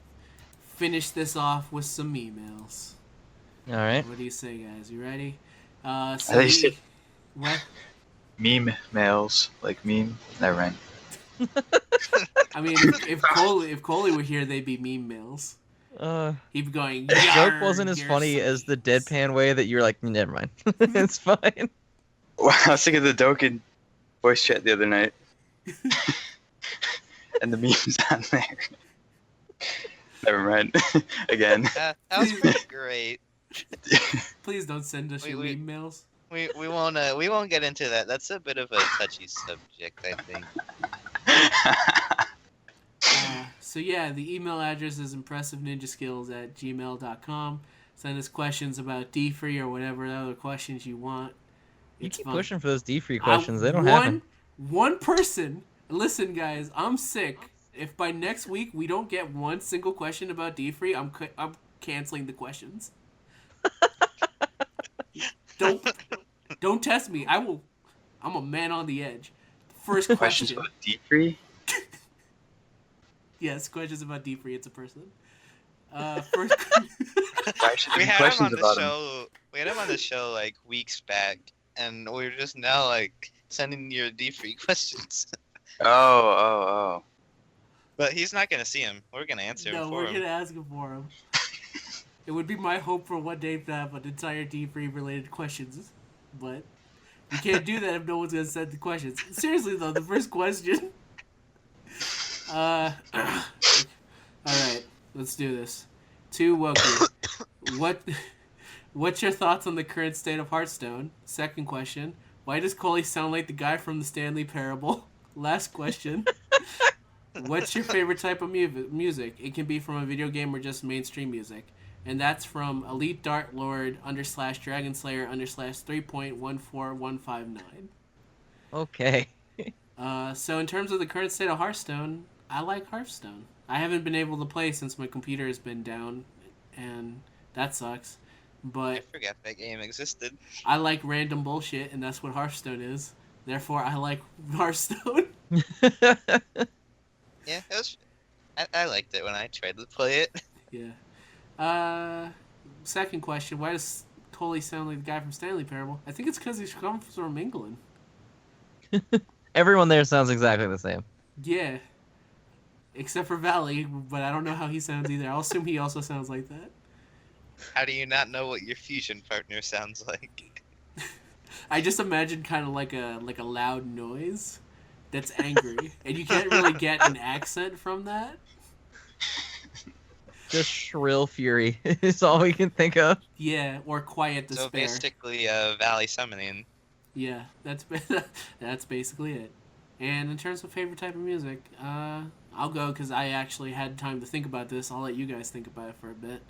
finish this off with some emails. All right. What do you say, guys? You ready? thought you said- What? Meme mails, like meme. Never mind. I mean, if Coley were here, they'd be meme mails. He'd be going. The joke "Yarr, wasn't as you're funny so as the useless." deadpan way that you're like, never mind. It's fine. Wow, I was thinking of the Dokkan voice chat the other night. and the memes on there. Never mind. Again. That was pretty great. Please don't send us your meme mails. We won't get into that. That's a bit of a touchy subject, I think. So yeah, the email address is impressiveninjaskills@gmail.com. Send us questions about D3 or whatever other questions you want. You It's keep fun. pushing for those D3 questions. They don't happen. One person. Listen, guys, I'm sick. If by next week we don't get one single question about D3, I'm canceling the questions. Don't test me. I'm a man on the edge. First Questions question. about D3? Yes, questions about D3. It's a person. First. Why should there We be had him questions on the about him? show. We had him on the show like weeks back, and we're just now like sending your D3 questions. Oh. But he's not gonna see him. We're gonna answer him No, for we're him. gonna ask him for him. It would be my hope for one day to have an entire D3 related questions, but you can't do that if no one's gonna send the questions. Seriously though, the first question. All right, let's do this. To Wokey, what's your thoughts on the current state of Hearthstone? Second question, why does Coley sound like the guy from the Stanley Parable? Last question. What's your favorite type of music? It can be from a video game or just mainstream music. And that's from Elite Dart Lord /Dragon Slayer /3.14159. Okay. So in terms of the current state of Hearthstone, I like Hearthstone. I haven't been able to play since my computer has been down, and that sucks. I But forgot that game existed. I like random bullshit, and that's what Hearthstone is. Therefore, I like Hearthstone. Yeah, it was. I liked it when I tried to play it. Yeah. Second question, why does Coley sound like the guy from Stanley Parable? I think it's because he comes from England. Everyone there sounds exactly the same. Yeah. Except for Valley, but I don't know how he sounds either. I'll assume he also sounds like that. How do you not know what your fusion partner sounds like? I just imagine kind of like a loud noise that's angry, and you can't really get an accent from that. Just shrill fury is all we can think of. Yeah, or quiet despair. So basically, Valley Summoning. Yeah, that's basically it. And in terms of favorite type of music, I'll go because I actually had time to think about this. I'll let you guys think about it for a bit.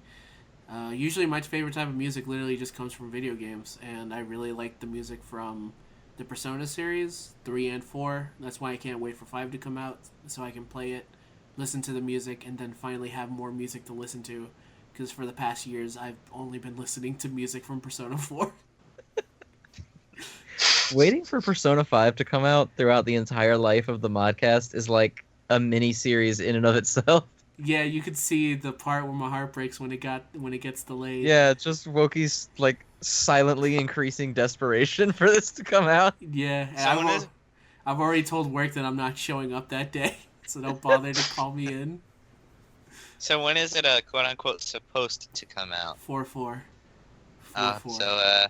Usually my favorite type of music literally just comes from video games, and I really like the music from the Persona series, 3 and 4. That's why I can't wait for 5 to come out, so I can play it, listen to the music, and then finally have more music to listen to, because for the past years I've only been listening to music from Persona 4. Waiting for Persona 5 to come out throughout the entire life of the Modcast is like a mini series in and of itself. Yeah, you could see the part where my heart breaks when it gets delayed. Yeah, it's just Wokey's like silently increasing desperation for this to come out. Yeah, and Someone is- I've already told work that I'm not showing up that day, so don't bother to call me in. So when is it quote unquote supposed to come out? 4/4. 4/4.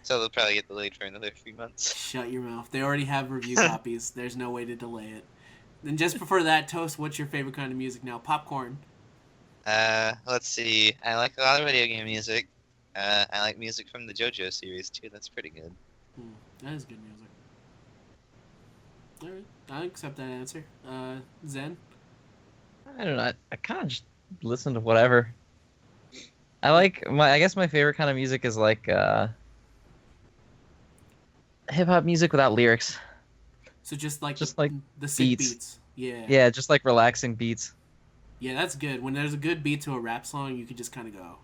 So they'll probably get delayed for another 3 months. Shut your mouth. They already have review copies. There's no way to delay it. And just before that, Toast, what's your favorite kind of music now? Popcorn. Let's see. I like a lot of video game music. I like music from the JoJo series too. That's pretty good. That is good music. Alright, I accept that answer. Zen? I don't know. I kind of just listen to whatever. I guess my favorite kind of music is like hip hop music without lyrics. So just like the sick beats. Yeah. Yeah, just like relaxing beats. Yeah, that's good. When there's a good beat to a rap song, you can just kind of go,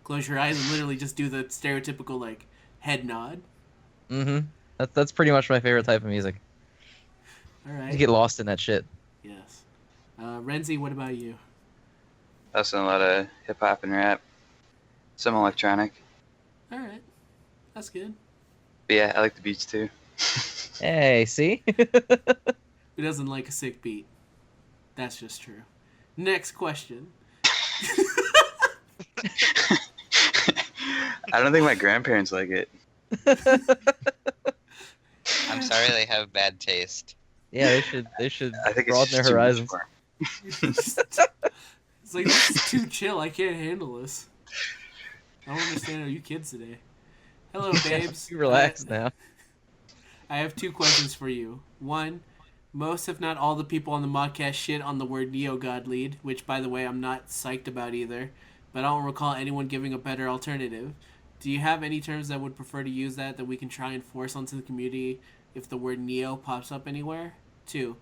close your eyes and literally just do the stereotypical like head nod. Mm-hmm. That's pretty much my favorite type of music. All right. You get lost in that shit. Yes. Renzi, what about you? I listen to a lot of hip hop and rap. Some electronic. All right. That's good. But yeah, I like the beats too. Hey, see? Who doesn't like a sick beat? That's just true. Next question. I don't think my grandparents like it. I'm sorry they have bad taste. Yeah, they should I think broaden it's their just too much horizons. for 'em. It's like, this is too chill. I can't handle this. I don't understand how you kids today. Hello, babes. You relax now. I have 2 questions for you. One, most if not all the people on the Modcast shit on the word Neo-God lead, which, by the way, I'm not psyched about either, but I don't recall anyone giving a better alternative. Do you have any terms that would prefer to use that we can try and force onto the community if the word Neo pops up anywhere? 2,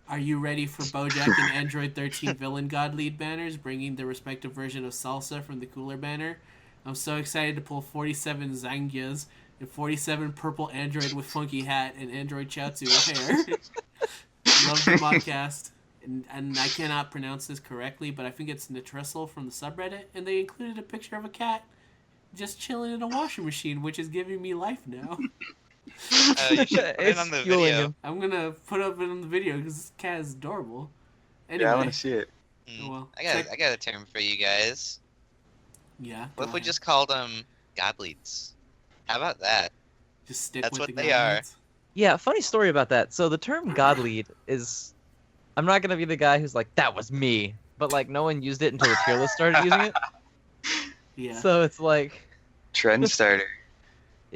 are you ready for Bojack and Android 13 Villain God lead banners, bringing the respective version of Salsa from the Cooler banner? I'm so excited to pull 47 Zangias and 47 purple Android with funky hat and Android Chaozu with hair. Love the podcast. And I cannot pronounce this correctly, but I think it's Nitressel from the subreddit, and they included a picture of a cat just chilling in a washing machine, which is giving me life now. You should put it on the fueling video. him. I'm gonna put up it on the video because this cat is adorable. Anyway, Yeah, I want to see it. Oh, well, I got a term for you guys. yeah. What go if we ahead. just called them God leads? How about that? Just stick That's with what the they are. guidelines? Yeah, funny story about that. So the term God lead is, I'm not gonna be the guy who's like, that was me, but like no one used it until the tier list started using it. Yeah. So it's like, Trend starter.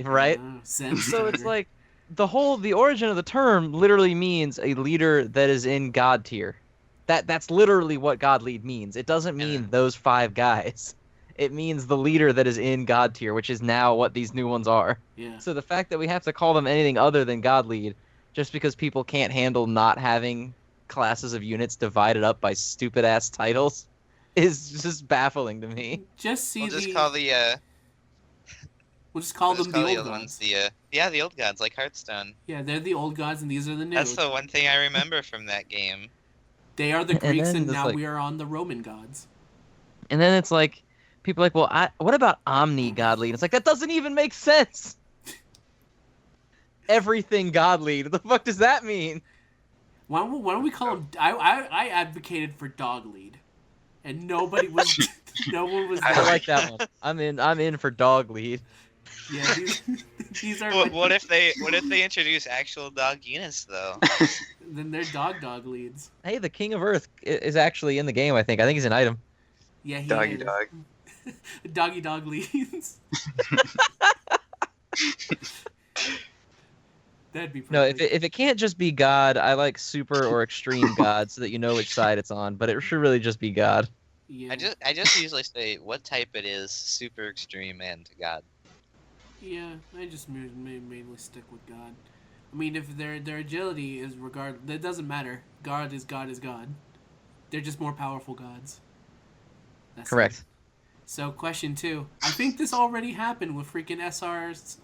right? Zen So it's starter. like the origin of the term literally means a leader that is in God tier. That's literally what God lead means. It doesn't mean those 5 guys. It means the leader that is in God tier, which is now what these new ones are. Yeah. So the fact that we have to call them anything other than God lead, just because people can't handle not having classes of units divided up by stupid ass titles, is just baffling to me. Just see We'll just the. call the We'll just call we'll them just call the the old other gods. ones the old gods like Hearthstone. Yeah, they're the old gods, and these are the new. That's the one thing I remember from that game. They are the And Greeks, then and there's, now like- we are on the Roman gods. And then it's like, people are like, well, what about Omni God lead? It's like, that doesn't even make sense. Everything God lead. What the fuck does that mean? Why don't we call them? I advocated for dog lead, and nobody was. No one was. I I like that one. I'm in for dog lead. Yeah, these are. What if they introduce actual dog units though? Then they're dog leads. Hey, the King of Earth is actually in the game, I think. I think he's an item. Yeah, he Doggy is. dog. Doggy dog leads. That'd be perfect. No, if it can't just be God, I like super or extreme God so that you know which side it's on, but it should really just be God. Yeah. I just usually say what type it is, super extreme and God. Yeah, I just mainly stick with God. I mean, if their agility is it doesn't matter. God is God is God. They're just more powerful gods. That's Correct. it. So, question 2. I think this already happened with freaking SR's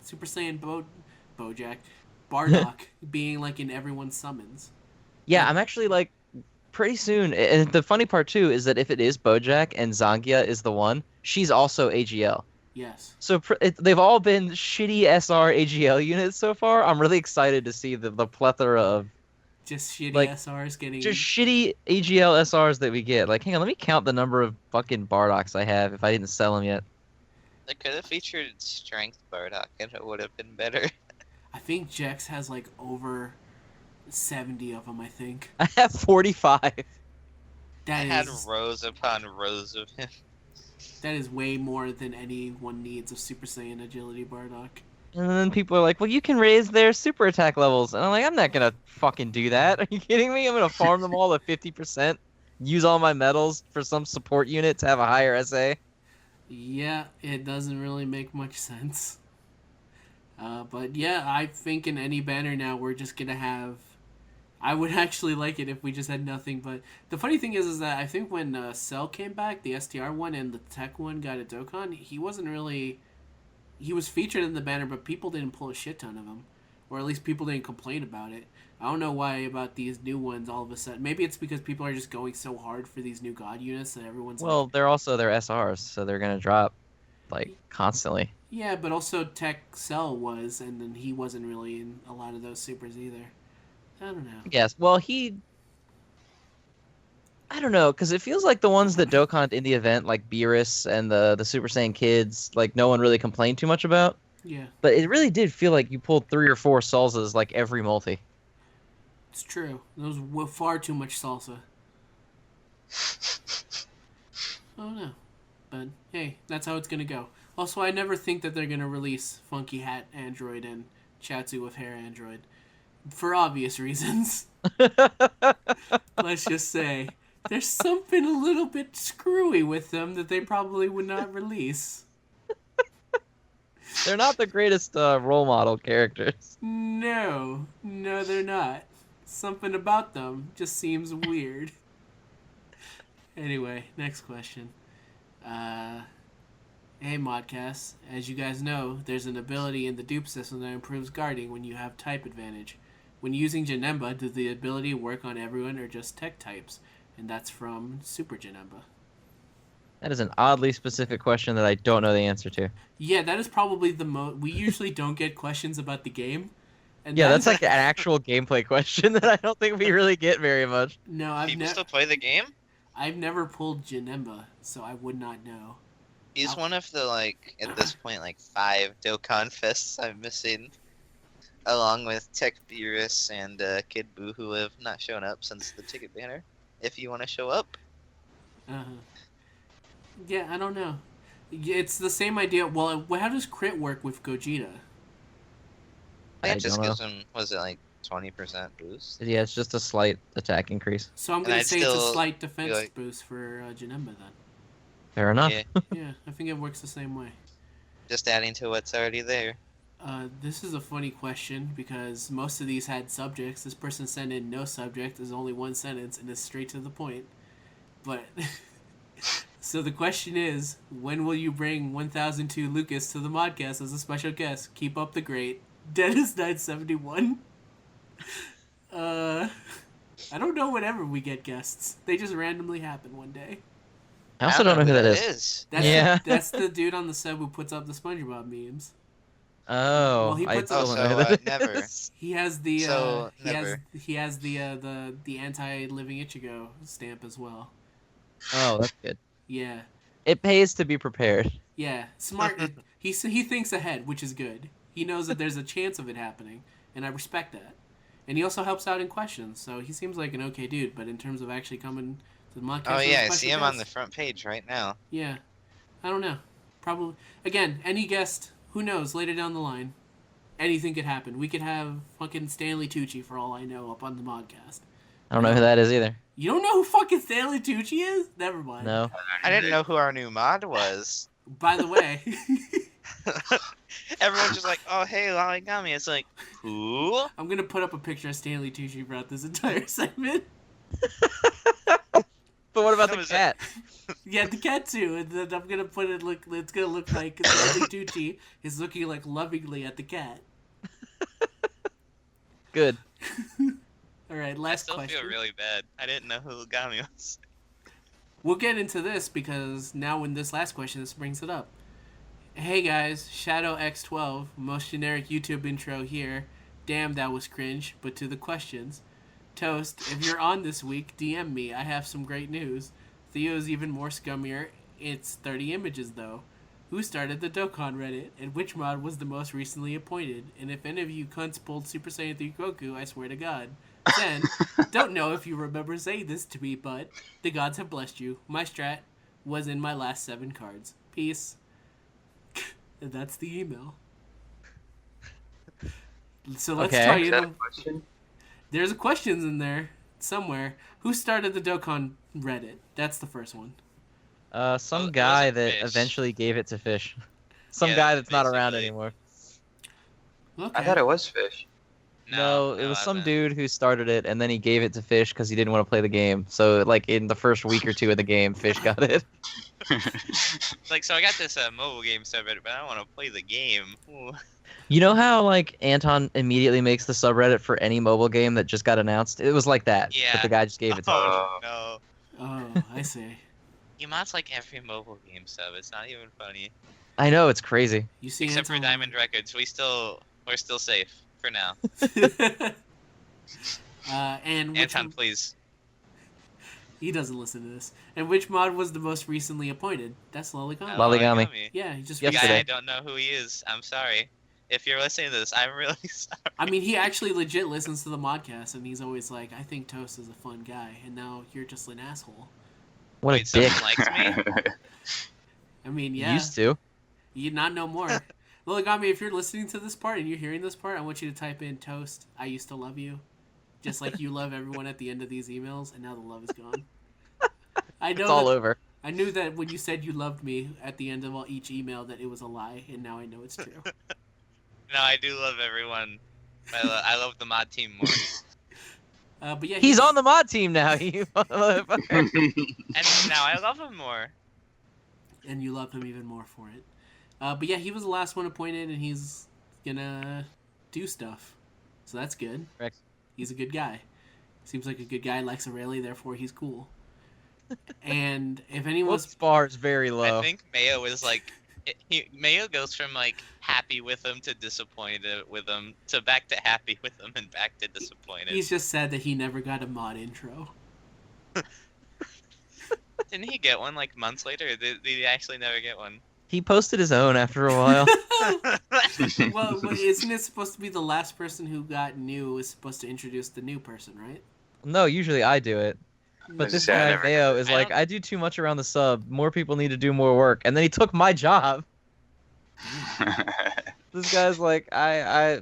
Super Saiyan Bojack Bardock being like in everyone's summons. Yeah, I'm actually like pretty soon. And the funny part too is that if it is Bojack and Zangia is the one, she's also AGL. Yes. So they've all been shitty SR AGL units so far. I'm really excited to see the plethora of Just shitty like, SRs getting. just shitty AGL SRs that we get. Like, hang on, let me count the number of fucking Bardocks I have if I didn't sell them yet. They could have featured Strength Bardock and it would have been better. I think Jex has like over 70 of them. I think I have 45. I that had is rows upon rows of him. that is way more than anyone needs of Super Saiyan Agility Bardock. And then people are like, well, you can raise their super attack levels. And I'm like, I'm not going to fucking do that. Are you kidding me? I'm going to farm them all to 50%, use all my medals for some support unit to have a higher SA. Yeah, it doesn't really make much sense. But yeah, I think in any banner now we're just gonna have. I would actually like it if we just had nothing. But the funny thing is that I think when Cell came back, the STR one and the Tech one got a Dokkan, he wasn't really. He was featured in the banner, but people didn't pull a shit ton of him, or at least people didn't complain about it. I don't know why about these new ones all of a sudden. Maybe it's because people are just going so hard for these new God units that everyone's Well, like, they're also their SRs, so they're going to drop, like, constantly. yeah, but also Tech Cell was, and then he wasn't really in a lot of those supers either. I don't know. Yes, well, I don't know, because it feels like the ones that Dokkan in the event, like Beerus and the Super Saiyan Kids, like, no one really complained too much about. Yeah, But it really did feel like you pulled 3 or 4 salsas like every multi. it's true. Those were far too much salsa. Oh no. But hey, that's how it's gonna go. Also, I never think that they're gonna release Funky Hat Android and Chatsu with Hair Android. For obvious reasons. Let's just say. There's something a little bit screwy with them that they probably would not release. They're not the greatest role model characters. No, they're not. Something about them just seems weird. Anyway, next question. Hey Modcast, as you guys know, there's an ability in the dupe system that improves guarding when you have type advantage. When using Janemba, does the ability work on everyone or just tech types? And that's from Super Janemba. That is an oddly specific question that I don't know the answer to. Yeah, that is probably the most... We usually don't get questions about the game. And Yeah, that's like an actual gameplay question that I don't think we really get very much. No, People still play the game? I've never pulled Janemba, so I would not know. He's one of the, like, at this point, like, 5 Dokkan Fests I'm missing. Along with Tech Beerus and Kid Buu, who have not shown up since the ticket banner. If you want to show up. Yeah, I don't know. It's the same idea. Well, how does crit work with Gogeta? I I think it just don't know. gives him, was it like 20% boost? Yeah, it's just a slight attack increase. So I'm And going to I'd say it's a still slight defense like- boost for Janemba then. Fair enough. Yeah, Yeah, I think it works the same way. just adding to what's already there. This is a funny question because most of these had subjects. This person sent in no subject. There's only one sentence and it's straight to the point. But so the question is, when will you bring 1002 Lucas to the Modcast as a special guest? Keep up the great Dennis 971. I don't know whenever we get guests. They just randomly happen one day. I also don't know who that is. is. That's Yeah. that's the dude on the sub who puts up the SpongeBob memes. Oh, Well, he I puts still up- don't know who so, that never. is. He has the So, he has never. the anti-living Ichigo stamp as well. Oh, that's good. Yeah, It pays to be prepared. yeah, smart. He thinks ahead, which is good. He knows that there's a chance of it happening, and I respect that. And he also helps out in questions, so he seems like an okay dude. But in terms of actually coming to the Modcast, Oh as a yeah, I special see him on the guest, front page right now. Yeah, I don't know. Probably again, any guest. Who knows? Later down the line, anything could happen. We could have fucking Stanley Tucci for all I know up on the Modcast. I don't know who that is either. You don't know who fucking Stanley Tucci is? Never mind. No. I didn't know who our new mod was. By the way, Everyone's just like, oh hey, Loligami. It's like, who? I'm gonna put up a picture of Stanley Tucci throughout this entire segment. But what about That the was cat? Yeah, the cat too. And then I'm gonna put it look. It's gonna look like Stanley Tucci is looking like lovingly at the cat. Good. All right, I last still question. feel really bad. I didn't know who Loligami was. We'll get into this because now in this last question, this brings it up. Hey guys, Shadow X12, most generic YouTube intro here. Damn, that was cringe, but to the questions. Toast, if you're on this week, DM me. I have some great news. Theo's even more scummier. It's 30 images though. Who started the Dokkan Reddit, and which mod was the most recently appointed? And if any of you cunts pulled Super Saiyan 3 Goku, I swear to God. Then, don't know if you remember saying this to me, but the gods have blessed you. My strat was in my last 7 cards. Peace. And that's the email. So let's Okay. try Is it. that a question? There's a questions in there somewhere. Who started the Dokkan Reddit? That's the first one. Some Well, it guy wasn't that Fish. eventually gave it to Fish. Some Yeah, guy that's not around basically. anymore. Okay. I thought it was fish. No, it was I some haven't. dude who started it, and then he gave it to Fish because he didn't want to play the game. So, like, in the first week or two of the game, Fish got it. Like, so I got this mobile game subreddit, but I don't want to play the game. Ooh. You know how, like, Anton immediately makes the subreddit for any mobile game that just got announced? It was like that, Yeah. but the guy just gave it to Fish. Oh no. Oh, I see. You mods like every mobile game sub. It's not even funny. I know, it's crazy. You see, Except for Anton- Diamond Records, we're still safe for now. and which Anton, one- please. He doesn't listen to this. And which mod was the most recently appointed? That's Loligami. Loligami. Yeah, he just Yesterday. Guy, I don't know who he is. I'm sorry. If you're listening to this, I'm really sorry. I mean, he actually legit listens to the Modcast, and he's always like, I think Toast is a fun guy, and now you're just an asshole. What Wait, a dick. someone likes me? I mean, yeah. Used to. You not no more. Loligami, if you're listening to this part and you're hearing this part, I want you to type in Toast, I used to love you. Just like you love everyone at the end of these emails, and now the love is gone. I know It's all over. I knew that when you said you loved me at the end of each email that it was a lie, and now I know it's true. No, I do love everyone. I love the mod team more. But yeah, He's on the mod team now. You motherfucker. And now I love him more. And you love him even more for it. But yeah, he was the last one appointed, and he's gonna do stuff. So that's good. Correct. He's a good guy. Seems like a good guy, likes Arale, therefore he's cool. And if anyone's... Whoops bar is very low. I think Mayo is like... Mayo goes from like happy with him to disappointed with him to back to happy with him and back to disappointed. He's just sad that he never got a mod intro. Didn't he get one like months later? Or did he actually never get one? He posted his own after a while. Well, isn't it supposed to be the last person who got new is supposed to introduce the new person, right? No, usually I do it. But this Yeah, I guy, never Mayo, did. is like, I do too much around the sub. More people need to do more work. And then he took my job. This guy's like, I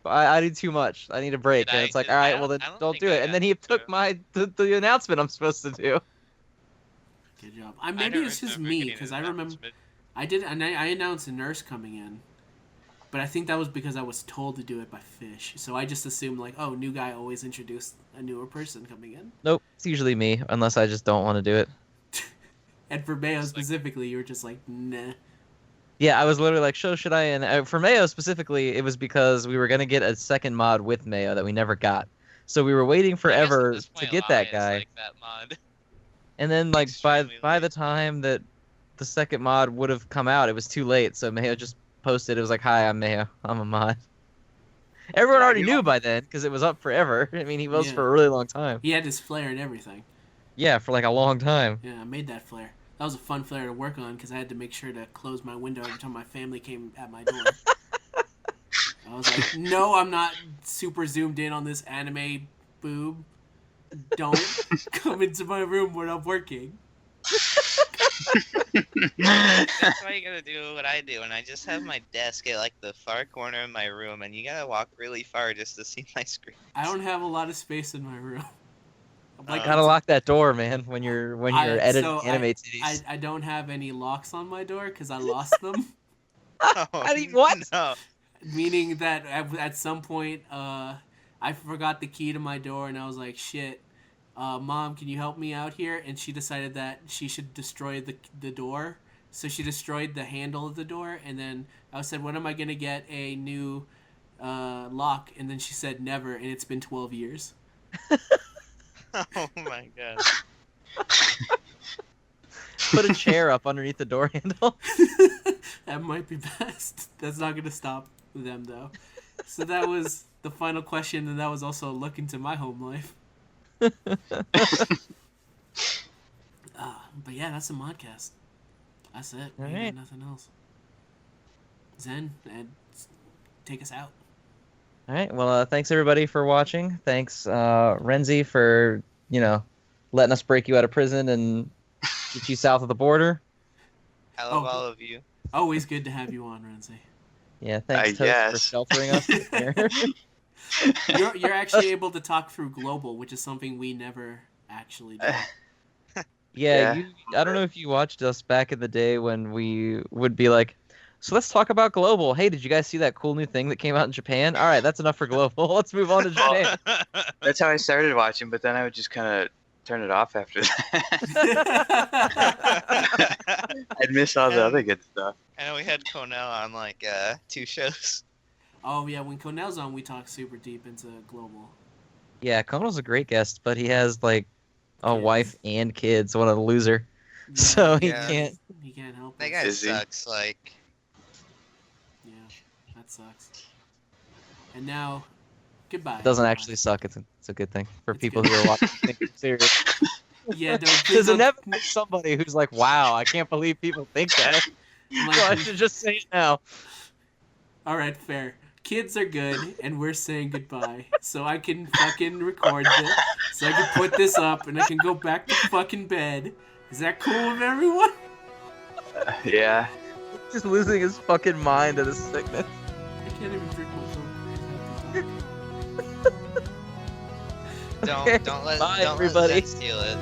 do too much. I need a break. Did And I- it's like, did- all I right, well don't- then I don't don't think do I it. And then he got took the announcement I'm supposed to do. Good job. Maybe it's just me, because I remember... I announced a nurse coming in. But I think that was because I was told to do it by Fish. So I just assumed, like, oh, new guy always introduced a newer person coming in. Nope, it's usually me, unless I just don't want to do it. And for Mayo specifically, you were just like, nah. Yeah, I was literally like, should I? And for Mayo specifically, it was because we were going to get a second mod with Mayo that we never got. So we were waiting forever to get that guy. Like that mod. And then, like, Extremely by late. the time that the second mod would have come out, it was too late. So Mayo just posted, it was like, hi, I'm Mayo. I'm a mod. Everyone already knew by then, because it was up forever. I mean, he was Yeah. for a really long time. He had his flare and everything. Yeah, for like a long time. Yeah, I made that flare. That was a fun flare to work on, because I had to make sure to close my window every time my family came at my door. I was like, no, I'm not super zoomed in on this anime boob. Don't come into my room when I'm working. That's why you gotta do what I do, and I just have my desk at like the far corner of my room, and you gotta walk really far just to see my screen. I don't have a lot of space in my room. I'm like, Gotta lock that door, man, when you're editing anime titties. I don't have any locks on my door because I lost them. Oh, What? No. Meaning that at some point, I forgot the key to my door, and I was like, shit, Mom, can you help me out here? And she decided that she should destroy the door. So she destroyed the handle of the door, and then I said, when am I going to get a new lock? And then she said, never, and it's been 12 years. Oh my god. Put a chair up underneath the door handle. That might be best. That's not going to stop them, though. So that was the final question, and that was also a look into my home life. But yeah, that's a modcast. That's it. We Alright. got nothing else. Zen, and take us out. All right. Well, thanks everybody for watching. Thanks, Arenzy, for letting us break you out of prison and get you south of the border. I love Oh. all of you. Always good to have you on, Renzi. Yeah. Thanks, Toast, for guess. sheltering us. Here. You're actually able to talk through global, which is something we never actually do. Yeah. I don't know if you watched us back in the day when we would be like, so let's talk about global. Hey, did you guys see that cool new thing that came out in Japan? All right, that's enough for global. Let's move on to Japan. That's how I started watching, but then I would just kind of turn it off after that. I'd miss all the other good stuff. I know we had Cornell on like 2 shows. Oh yeah, when Cornell's on, we talk super deep into global. Yeah, Kono's a great guest, but he has like a Kids. wife and kids. What a loser. So he Yeah. can't. He can't help That it. guy Is he? sucks. Like, Yeah, that sucks. And now, goodbye. It doesn't actually suck. It's a good thing for It's people good. who are watching. Think it's serious. Yeah, no, please There's don't. inevitably somebody who's like, wow, I can't believe people think that. Like, So I should just say it now. all right, fair. Kids are good, and we're saying goodbye. So I can fucking record this. So I can put this up, and I can go back to fucking bed. Is that cool with everyone? Yeah. Just losing his fucking mind at his sickness. I can't even drink my phone. Don't let Bye, don't everybody. let Zen steal it.